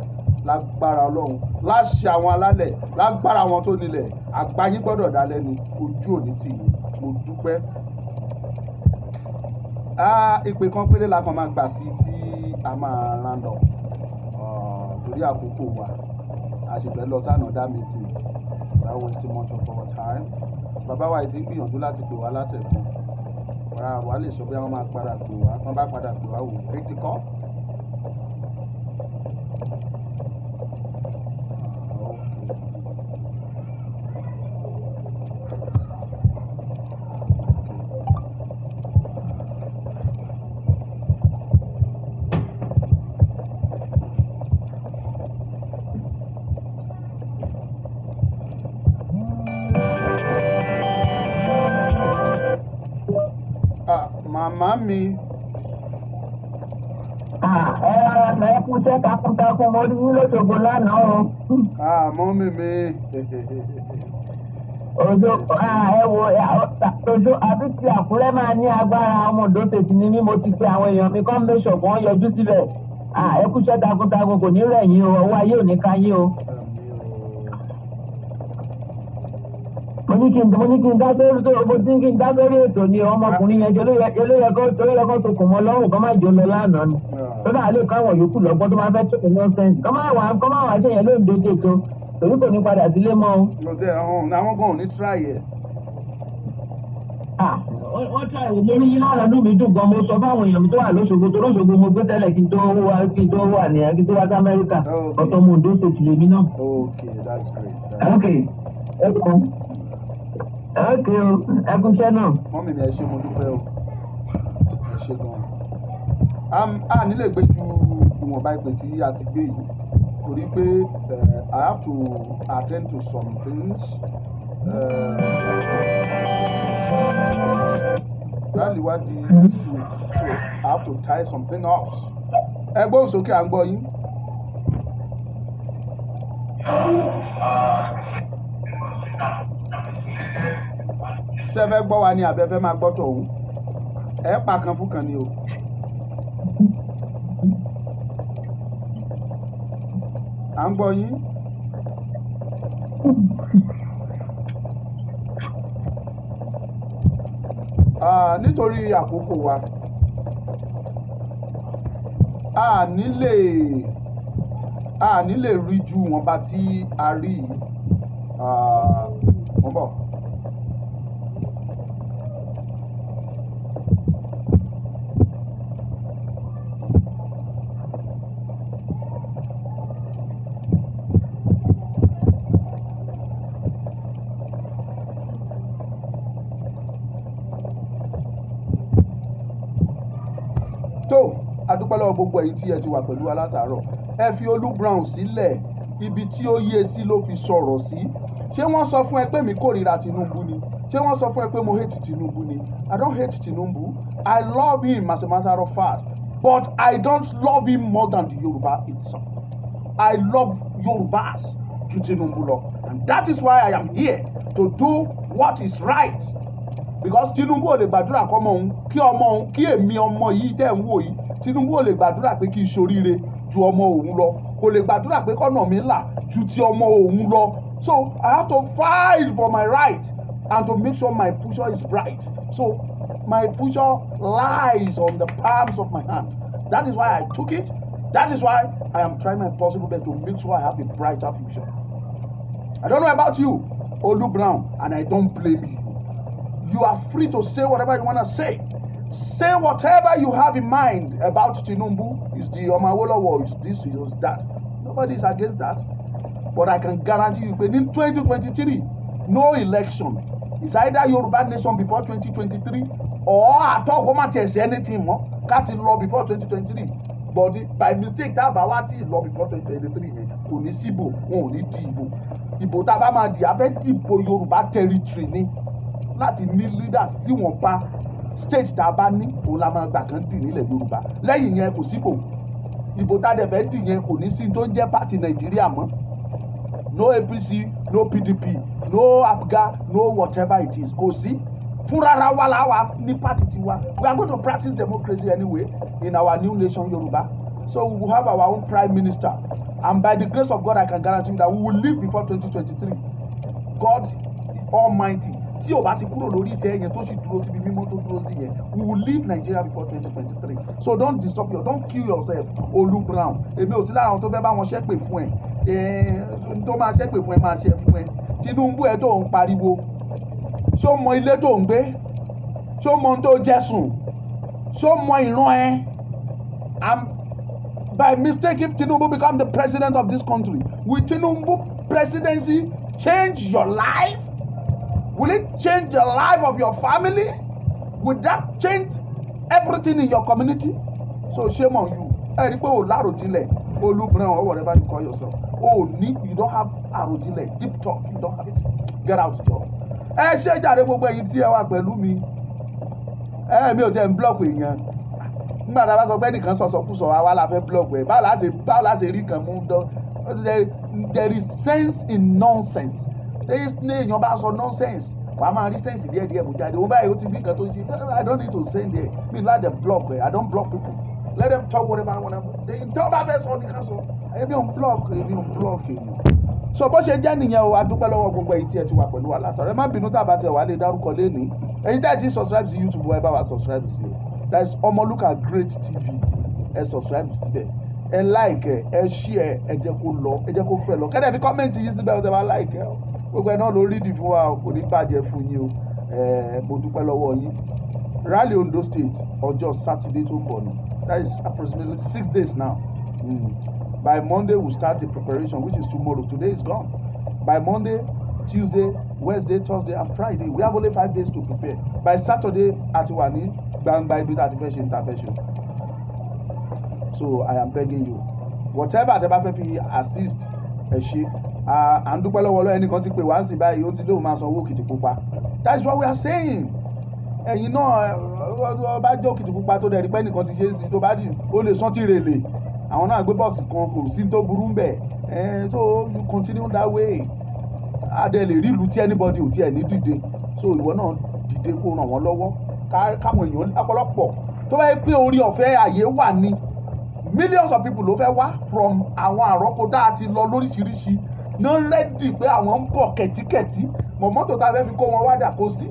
D: lágbára Ọlọ́run láṣẹ àwọn alálẹ̀ lágbára àwọn tó nílẹ̀ àgbáyé gbọ́dọ̀ dalẹ́ ni ojú òní tì yín mo dúpẹ́. Ìpè kan péré la kàn máa gbà sí tí a máa round up torí àkókò wa a sì fẹ́ lọ sí another meeting without wasting much of our time. Bàbá wa ti ń gbìyànjú láti pè wá látẹ̀kùn ọ̀rá wa lè sọ bí wọ́n máa padà pè wá wọ́n bá padà pè wá wò take the call. Màmá mi.
F: Ẹ kú iṣẹ́ takuntakun mo rí yín lóṣogbo lánàá o.
D: Mọ́mì mi.
F: Òjò ẹ wo òjò àbí ti Àkúrẹ́ máa ní agbára ọmọ Ondo tètè ní ní mo ti pe àwọn èèyàn mi kán mẹ́sọ̀ kán yọjú síbẹ̀. Ẹ kú iṣẹ́ takuntakun kò ní rẹ̀ yín o ọwọ́ ayé ò ní ká yín o. mo ní kí n dá sórí ètò ni ọmọkùnrin yẹn jẹ ló yẹ kó tó kùn mọ́ lọ́rùn kó má jò lọ lánàá ni tó náà lè káwọn yòókù lọ́gbọ́n tó máa fẹ́ tókè nọ́ọ̀sẹ̀nsì kó má wàá ṣe yẹn ló ń dojú ètò torí kò ní padà sílé mọ́ o.
D: àwọn kan ò ní tíráì ẹ̀.
F: wọ́n tíráì wò lórí yín lára inú mi dùn gan mo sọ fáwọn èèyàn mi tó wà lóṣogbo tó lóṣogbo mo gbé tẹ́lẹ̀ kí n tó wà ní kí n tó wá sí Amẹ́ríkà ọ̀tọ̀ mo ń dó sèkì lèmi náà.
D: Okay, that's great.
F: Okay, ẹkúnṣẹ́ náà.
D: Mọ́mì mi ẹ ṣé mo dúpẹ́ o ẹ ṣé gan-an. A nílè gbé ju ìwọ̀nba ìpè tí a ti gbé yìí torí pé I have to attend to some things. Rally wa di I have to tie something else. Ẹ gbóhùn sókè à ń gbọ́ yín. Ṣé ẹ fẹ́ gbọ́ wa ni àbẹ́fẹ́ máa gbọ́ tọ̀hún ẹ pa kan fún kan ni o. À ń gbọ́ yín. Nítorí àkókò wa a nílè rí ju wọ̀nba tí a rí wọ́n bọ̀. Adúpẹ́ lọ́wọ́ gbogbo ẹ̀yin tí ẹ ti wà pẹ̀lú wa látàárọ̀ ẹ fi Olú Brown sílẹ̀ ibi tí ó yé sí ló fi sọ̀rọ̀ sí ṣé wọ́n sọ fún ẹ pé mi kórìíra Tinubu ni ṣé wọ́n sọ fún ẹ pé mo hate Tinubu ni I don't hate Tinubu I love him as a matter of fact but I don't love him more than the Yoruba itself I love Yorubas to Tinubu lọ and that is why I am here to do what is right because Tinubu ò lè gbàdúrà kọ́mọ òun kí ọmọ òun kí èmi ọmọ yìí tẹ̀ ń wò yìí Tinubu ò lè gbàdúrà pé kí n ṣoríire ju ọmọ òun lọ kò lè gbàdúrà pé kọ́nà mi là ju ti ọmọ òun lọ So I have to fight for my right and to make sure my future is bright. So my future lies on the palms of my hand. That is why I took it. That is why I am trying my possible best to make sure I have a brighter future. I don't know about you, Olu Brown, and I don't blame you. You are free to say whatever you want to say. Say whatever you have in mind about Tinubu. Is the Omawolowo, is this, is that. Nobody is against that. But I can guarantee you, in 2023, no election. It's either Yoruba Nation before 2023 or at all woman tells anything more. Cut in law before 2023. But by mistake, that Bawati law before 2023. Kò ní síbò, wọn ò ní di ìbò. Ìbò tá a bá máa di abẹ́ dìbò Yorùbá territory ni láti ní leaders sí wọn bá state tá a bá ní òun la máa gbà kan dì nílẹ̀ Yorùbá. Lẹ́yìn yẹn kò síbò. Ìbò tá a dẹ̀ fẹ́ dì yẹn kò ní sí tó ń jẹ́ party Nàìjíríà mọ́. No APC, no PDP, no APGA, no whatever it is. Kò sí. Fúnra wa la wa ní party tiwa. We are going to practice democracy anyway in our new nation Yoruba. So we will have our own prime minister. And by the grace of God, I can guarantee you that we will live before 2023. God Almighty. Tí o bá ti kúrò lórí ìtẹ́ yẹn tó sì dúró síbi mímọ́ tó dúró sí yẹn, we will leave Nigeria before 2023. So don't disturb you, don't kill yourself, Olu Brown. Èmi ò sí lára àwọn tó fẹ́ bá wọn ṣépè fún ẹ. Tó máa ṣépè fún ẹ máa ṣe fún ẹ. Tinubu ẹ tó ń pariwo. Ṣó mọ ilé tó ń gbé? Ṣó mọ ohun tó jẹ sùn? Ṣó mọ ìran ẹ? By mistake, if Tinubu become the president of this country, will Tinubu presidency change your life? Will it change the life of your family? Will that change everything in your community? So shame on you. Olu Brown or whatever you call yourself. You don't have àròjinlẹ̀, deep talk, you don't have it. Get out, Joe. Ṣé jàre gbogbo ẹ̀yin tí ẹ wà pẹ̀lú mi? Mi ò tẹ́ ń block èèyàn. Nígbà tá a bá sọ pé nìkan sọ̀sọ̀kúsọ àwa la fẹ́ block ẹ̀. Báwo la ṣe rí kan mú dán? There is sense in nonsense. Ní èèyàn bá sọ nonsense, wàá máa rí sense díẹ̀díẹ̀ mú jáde. Ó báyìí ó ti ní nǹkan tó ṣe. I don't need to send there. Me let them block ẹ̀. I don't block people. Let them talk whatever I want to. Tí wọ́n bá fẹ́ sọ nìkan sọ. Èmi ò ń block èèyàn. So bó ṣe jẹ́ nìyẹn o, a dúpẹ́ lọ́wọ́ gbogbo èyí tí ẹ ti wà pẹ̀lú wa látọ̀rẹ́. Má bínú tá a bá tẹ̀ wá lè dárúkọ lénìí. Ẹ̀yin tá ẹ ti subscribe sí YouTube ẹ bá wa subscribe sí i. That is Omoluka Great TV. Ẹ subscribe síbẹ̀. Ẹ like ẹ share ẹ jẹ́ kó lọ, ẹ jẹ́ kó fẹ́ lọ. Kẹ́dẹ̀ fi comment yín síbẹ̀ ó tẹ́ bá like ẹ. Gbogbo ẹ náà ló rí di fún wa kò ní bàjẹ́ fún yín o. Mo dúpẹ́ lọ́wọ́ yín. Rally Ondo State ọjọ́ Saturday tó ń bọ̀ ni. That is approximately 6 days now. By Monday, we'll start the preparation, which is tomorrow. Today is gone. By Monday, Tuesday, Wednesday, Thursday, and Friday, we have only 5 days to prepare. By Saturday, Atiwani, by bit artificial intervention. So I am begging you, whatever the Bapepi assist, and do any country once by you to do mass work. That's what we are saying. And you know, about joke to put to the depending contingency to bad, only something really. Àwọn náà gbé bọ́ọ̀sì kan kò sí tó burú bẹ́ẹ̀ so you continue that way adé lè rí ìlú tí anybody ò tiẹ̀ ní dìde so ìwọ náà dìde kó ràn wọ́n lọ́wọ́ káwọn èèyàn ọ̀pọ̀lọpọ̀ tó bá yẹ pé orí ọ̀fẹ́ àyè wà ní millions of people ló fẹ́ wá from àwọn àrọ́kọdá àti lọ lóríṣiríṣi náà rẹ́dì pé àwọn ń bọ̀ kẹ̀tíkẹ̀tí mọ̀mọ́tò tá a fẹ́ fi kó wọn wádà kó sí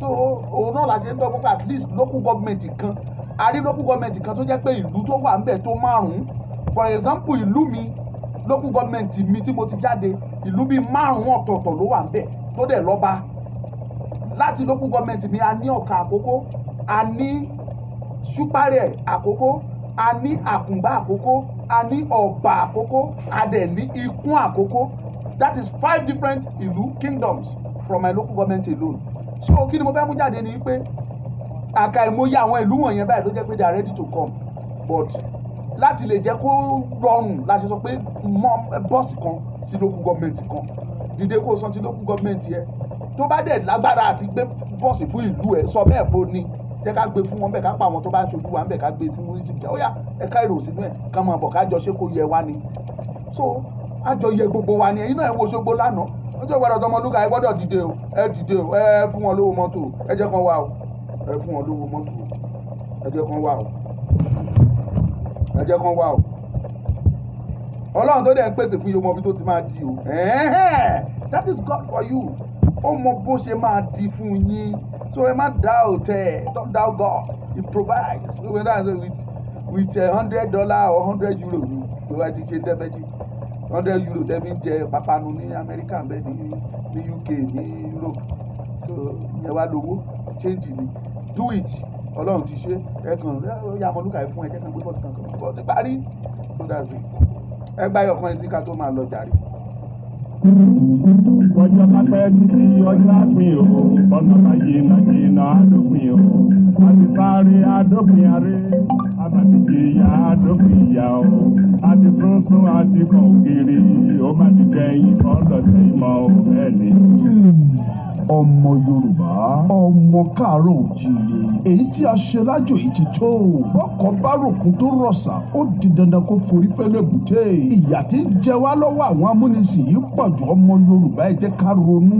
D: so òun náà la ṣe ń dọ́gbọ́n pé at least local government kan a rí local government kan tó jẹ́ pé ìlú tó wà ńbẹ̀ tó márùn-ún for example ìlú mi local government mi tí mo ti jáde ìlú bíi márùn-ún ọ̀tọ̀ọ̀tọ̀ ló wà ńbẹ̀ tó dẹ̀ lọ́ba láti local government mi a ní Ọ̀kà Àkókó a ní Ṣúpárẹ̀ Àkókó a ní Àkùngbá Àkókó a ní Ọ̀bà Àkókó a dẹ̀ ní Ikún Àkókó that is 5 different ìlú kingdoms from my local government alone so kí ni mo fẹ́ mú jáde ni pé àkàìmọye àwọn ìlú wọ̀nyẹn báyìí ló jẹ́ pé they are ready to come but láti lè jẹ́ kó rọrùn la ṣe sọ pé bọ́ọ̀sì kan sí local government kan dìde kó san ti local government yẹn tó bá dẹ̀ lágbára àti gbé bọ́ọ̀sì fún ìlú ẹ̀ sọ bẹ́ẹ̀ bó ní jẹ́ ká gbé fún wọn bẹ́ẹ̀ ká pa àwọn tó bá ń ṣojú wa bẹ́ẹ̀ ká gbé fún ìsìnkú ó yá ẹ̀ka èrò sínú ẹ̀ ká máa bọ̀ ká jọ ṣe kó yẹ wá ni so àjọ yẹ gbogbo wa ni ẹ̀yin náà ẹ̀ wo Òṣogbo lánàá ọjọ́ ìgbàdàn Ọmọlúkà ẹ gbọ́dọ̀ dìde o ẹ dìde o ẹ fún wọn lówó mọ́tò ẹ jẹ́ kan wá o ẹ fún wọn lówó mọ́tò ẹ jẹ́ kan wá o ẹ jẹ́ kan wá o Ọlọ́run tó dẹ̀ ń pèsè fún iye ọmọ bí tó ti máa di o that is God for you. Ó mọ bó ṣe máa di fún yín. So ẹ má doubt ẹ, don't doubt God. He provides. So whether with $100 or €100 ni tó bá ti ṣe dẹ́bẹ́jì. €100 tẹ́bí jẹ papanu ní Amẹ́ríkà bẹ́ẹ̀ ní UK ní Europe. So ìyẹn wá lówó change ni. Do it. Ọlọ́run ti ṣe ẹ̀kan ya Ọmọlúkà ẹ̀ fún ẹ̀ kẹ́kàn gbé bọ́ọ̀sì kankan bọ́ ti parí. So that's it. Ẹ gbá yọ̀kan ẹ̀ sí ká tó máa lọ jàre.
A: Ọjọ́ bá pẹ́ títí ọjọ́ àpín o, ọ̀nà bá jìnnà àdópin o. Àti sáré àdópin aré, àbàtìjì ìyá àdópin ìyá o. Àti súnsún àti kan ògiri, ó má ti kẹ́yìn kan lọ́sẹ̀ ìmọ̀ o bẹ́ẹ̀ ni.
B: ọmọ Yorùbá ọmọ káàárọ̀ oòjíire èyí tí a ṣe lájò yìí ti tó bọ́kọ̀ bá ròkun tó rọ̀ṣà ó di dandan kó forí fẹ́lẹ́ bùté ìyà tí ń jẹ wá lọ́wọ́ àwọn amúnisìn yìí pọ̀ jù ọmọ Yorùbá ẹ jẹ́ ká ronú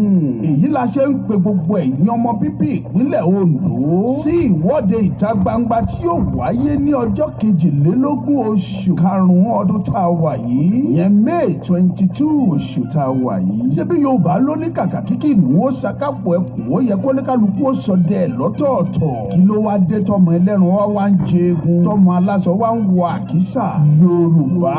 B: èyí la ṣe ń pe gbogbo ẹ̀yin ọmọ bíbí ìpínlẹ̀ Ondo sí ìwọ́de ìta gbangba tí yóò wáyé ní ọjọ́ 22 oṣù karùn-ún ọdún tá a wà yìí yẹn May 22 oṣù tá a wà yìí ṣé bí Yorùbá ló ní kàkà kíkì ni wọ́n ṣàkàpọ̀ ẹkùn ó yẹ kó ní kálukú ó sọ dẹ lọ́tọ̀ọ̀tọ̀ kí ló wá dé tọmọ ẹlẹ́run wá ń jẹgun tọmọ aláṣọ wá ń wọ àkísà Yorùbá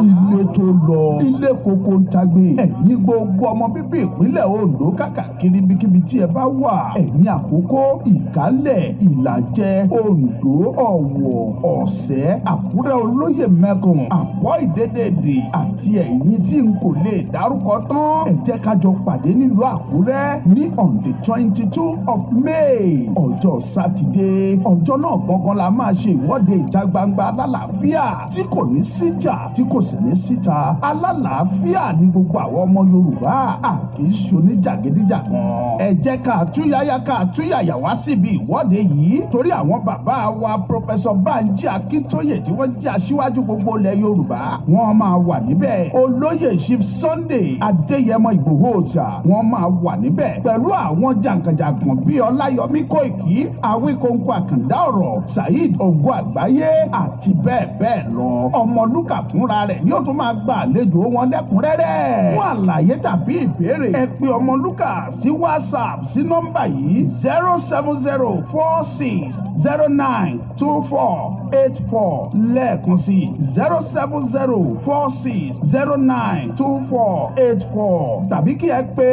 B: ilé tó lọ ilé koko ń tagbé ẹ̀yin gbogbo ọmọ bíbí ìpínlẹ̀ Ondo káàkiri ibikíbi tí ẹ bá wà ẹ̀yin Àkókó Ìkálẹ̀ Ìlàjẹ Ondo Ọ̀wọ̀ Ọ̀sẹ́ Àkúrẹ́ Olóyè Mẹ́kùn Àpọ̀ Ìdédèdè àti ẹ̀yin tí n kò lè dárúkọ tán ẹ jẹ́ ká jọ pàdé nílùú Àkúrẹ́ ní on the 22 of May ọjọ́ sátidé ọjọ́ náà gangan la máa ṣe ìwọ́de ìta gbangba alálàáfíà tí kò ní síjà tí kò sì ní síta alálàáfíà ní gbogbo àwọn ọmọ Yorùbá àkì í ṣoníjàgídíjàgan ẹ jẹ́ ká túyáyá ká túyàyà wá síbi ìwọ́de yìí torí àwọn bàbá wa Professor Banji Akíntóyè tí wọ́n jẹ́ aṣíwájú gbogbo ilẹ̀ Yorùbá wọ́n máa wà níbẹ̀ olóyè Chief Sunday Adéyẹmọ Ìgbòho Òòṣà wọ́n máa wà níbẹ̀ pẹ̀lú àwọn jàǹkànjàǹkàn bíi Ọláyọmí Kóìkí Awíkóńkó Àkàndá ọ̀rọ̀ Saheed Ògo Àgbáyé àti bẹ́ẹ̀ bẹ́ẹ̀ lọ Ọmọlúkà fúnra rẹ̀ ni ó tún máa gba àlejò wọn lẹ́kùnrẹ́rẹ́ fún àlàyé tàbí ìbéèrè ẹ pè Ọmọlúkà sí WhatsApp sí nọ́mbà yìí 07046092484 lẹ́ẹ̀kan sí 07046092484 tàbí kí ẹ pè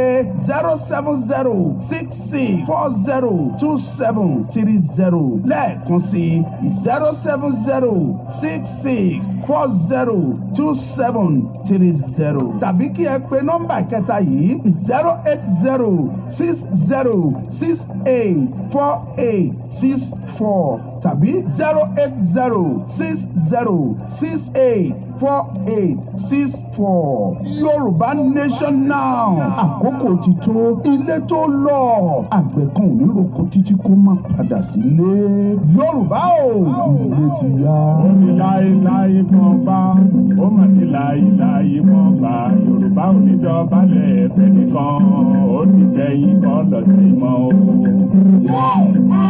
B: 07066402730 lẹ́ẹ̀kan sí 07066402730 tàbí kí ẹ pè nọ́mbà kẹta yìí 08060684864 tàbí 08060684864 Yorùbá Nation Now àkókò ti tó ilé tó lọ àgbẹ̀ kan ò ní roko títí kó má padà sílé Yorùbá o ilé ti yá.
A: Ó ní láéláé fún bá ó mà ní láéláé fún bá Yorùbá ò ní dọ̀bálẹ̀ ẹ̀fẹ̀ nìkan ó ti kẹ́yìn kan lọ́sẹ̀ mọ́ o.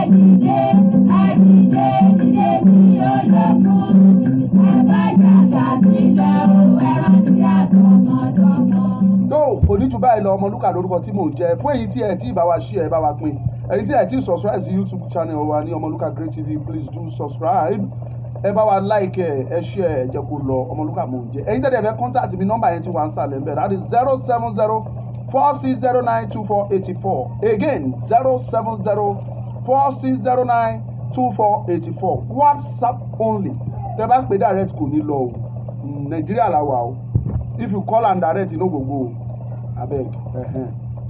C: Ẹ̀dìdé ẹ̀dìdé bí olókùn ẹ̀bájàgà sílẹ̀ o ẹran tí a tọmọtọmọ.
D: tó kò ní jù báyìí lọ Ọmọlúkà lórúkọ tí mò ń jẹ fún èyí tí ẹ tí ì bá wa share ẹ bá wa pín èyí tí ẹ tí ì subscribe sí YouTube channel wa ní Ọmọlúkà Great TV please do subscribe ẹ bá wa like ẹ share ẹ jẹ́ kó lọ Ọmọlúkà mò ń jẹ ẹ̀yin tẹ́lẹ̀ fẹ́ contact mi nọ́mbà yẹn tí wà ń sàlẹ̀ ń bẹ̀ that is 07046092484 again 07046092484 WhatsApp only tẹ́ bá pè direct kò ní lọ o Nàìjíríà la wà o if you call and direct you no go go abeg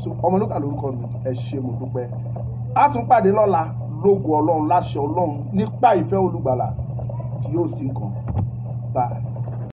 D: so Ọmọlúkà lórúkọ mi ẹ ṣé mo dúpẹ́ a tún pàdé lọ́la lógo Ọlọ́run láṣẹ Ọlọ́run nípa ìfẹ́ olùgbàlà tí yóò sí nǹkan bye.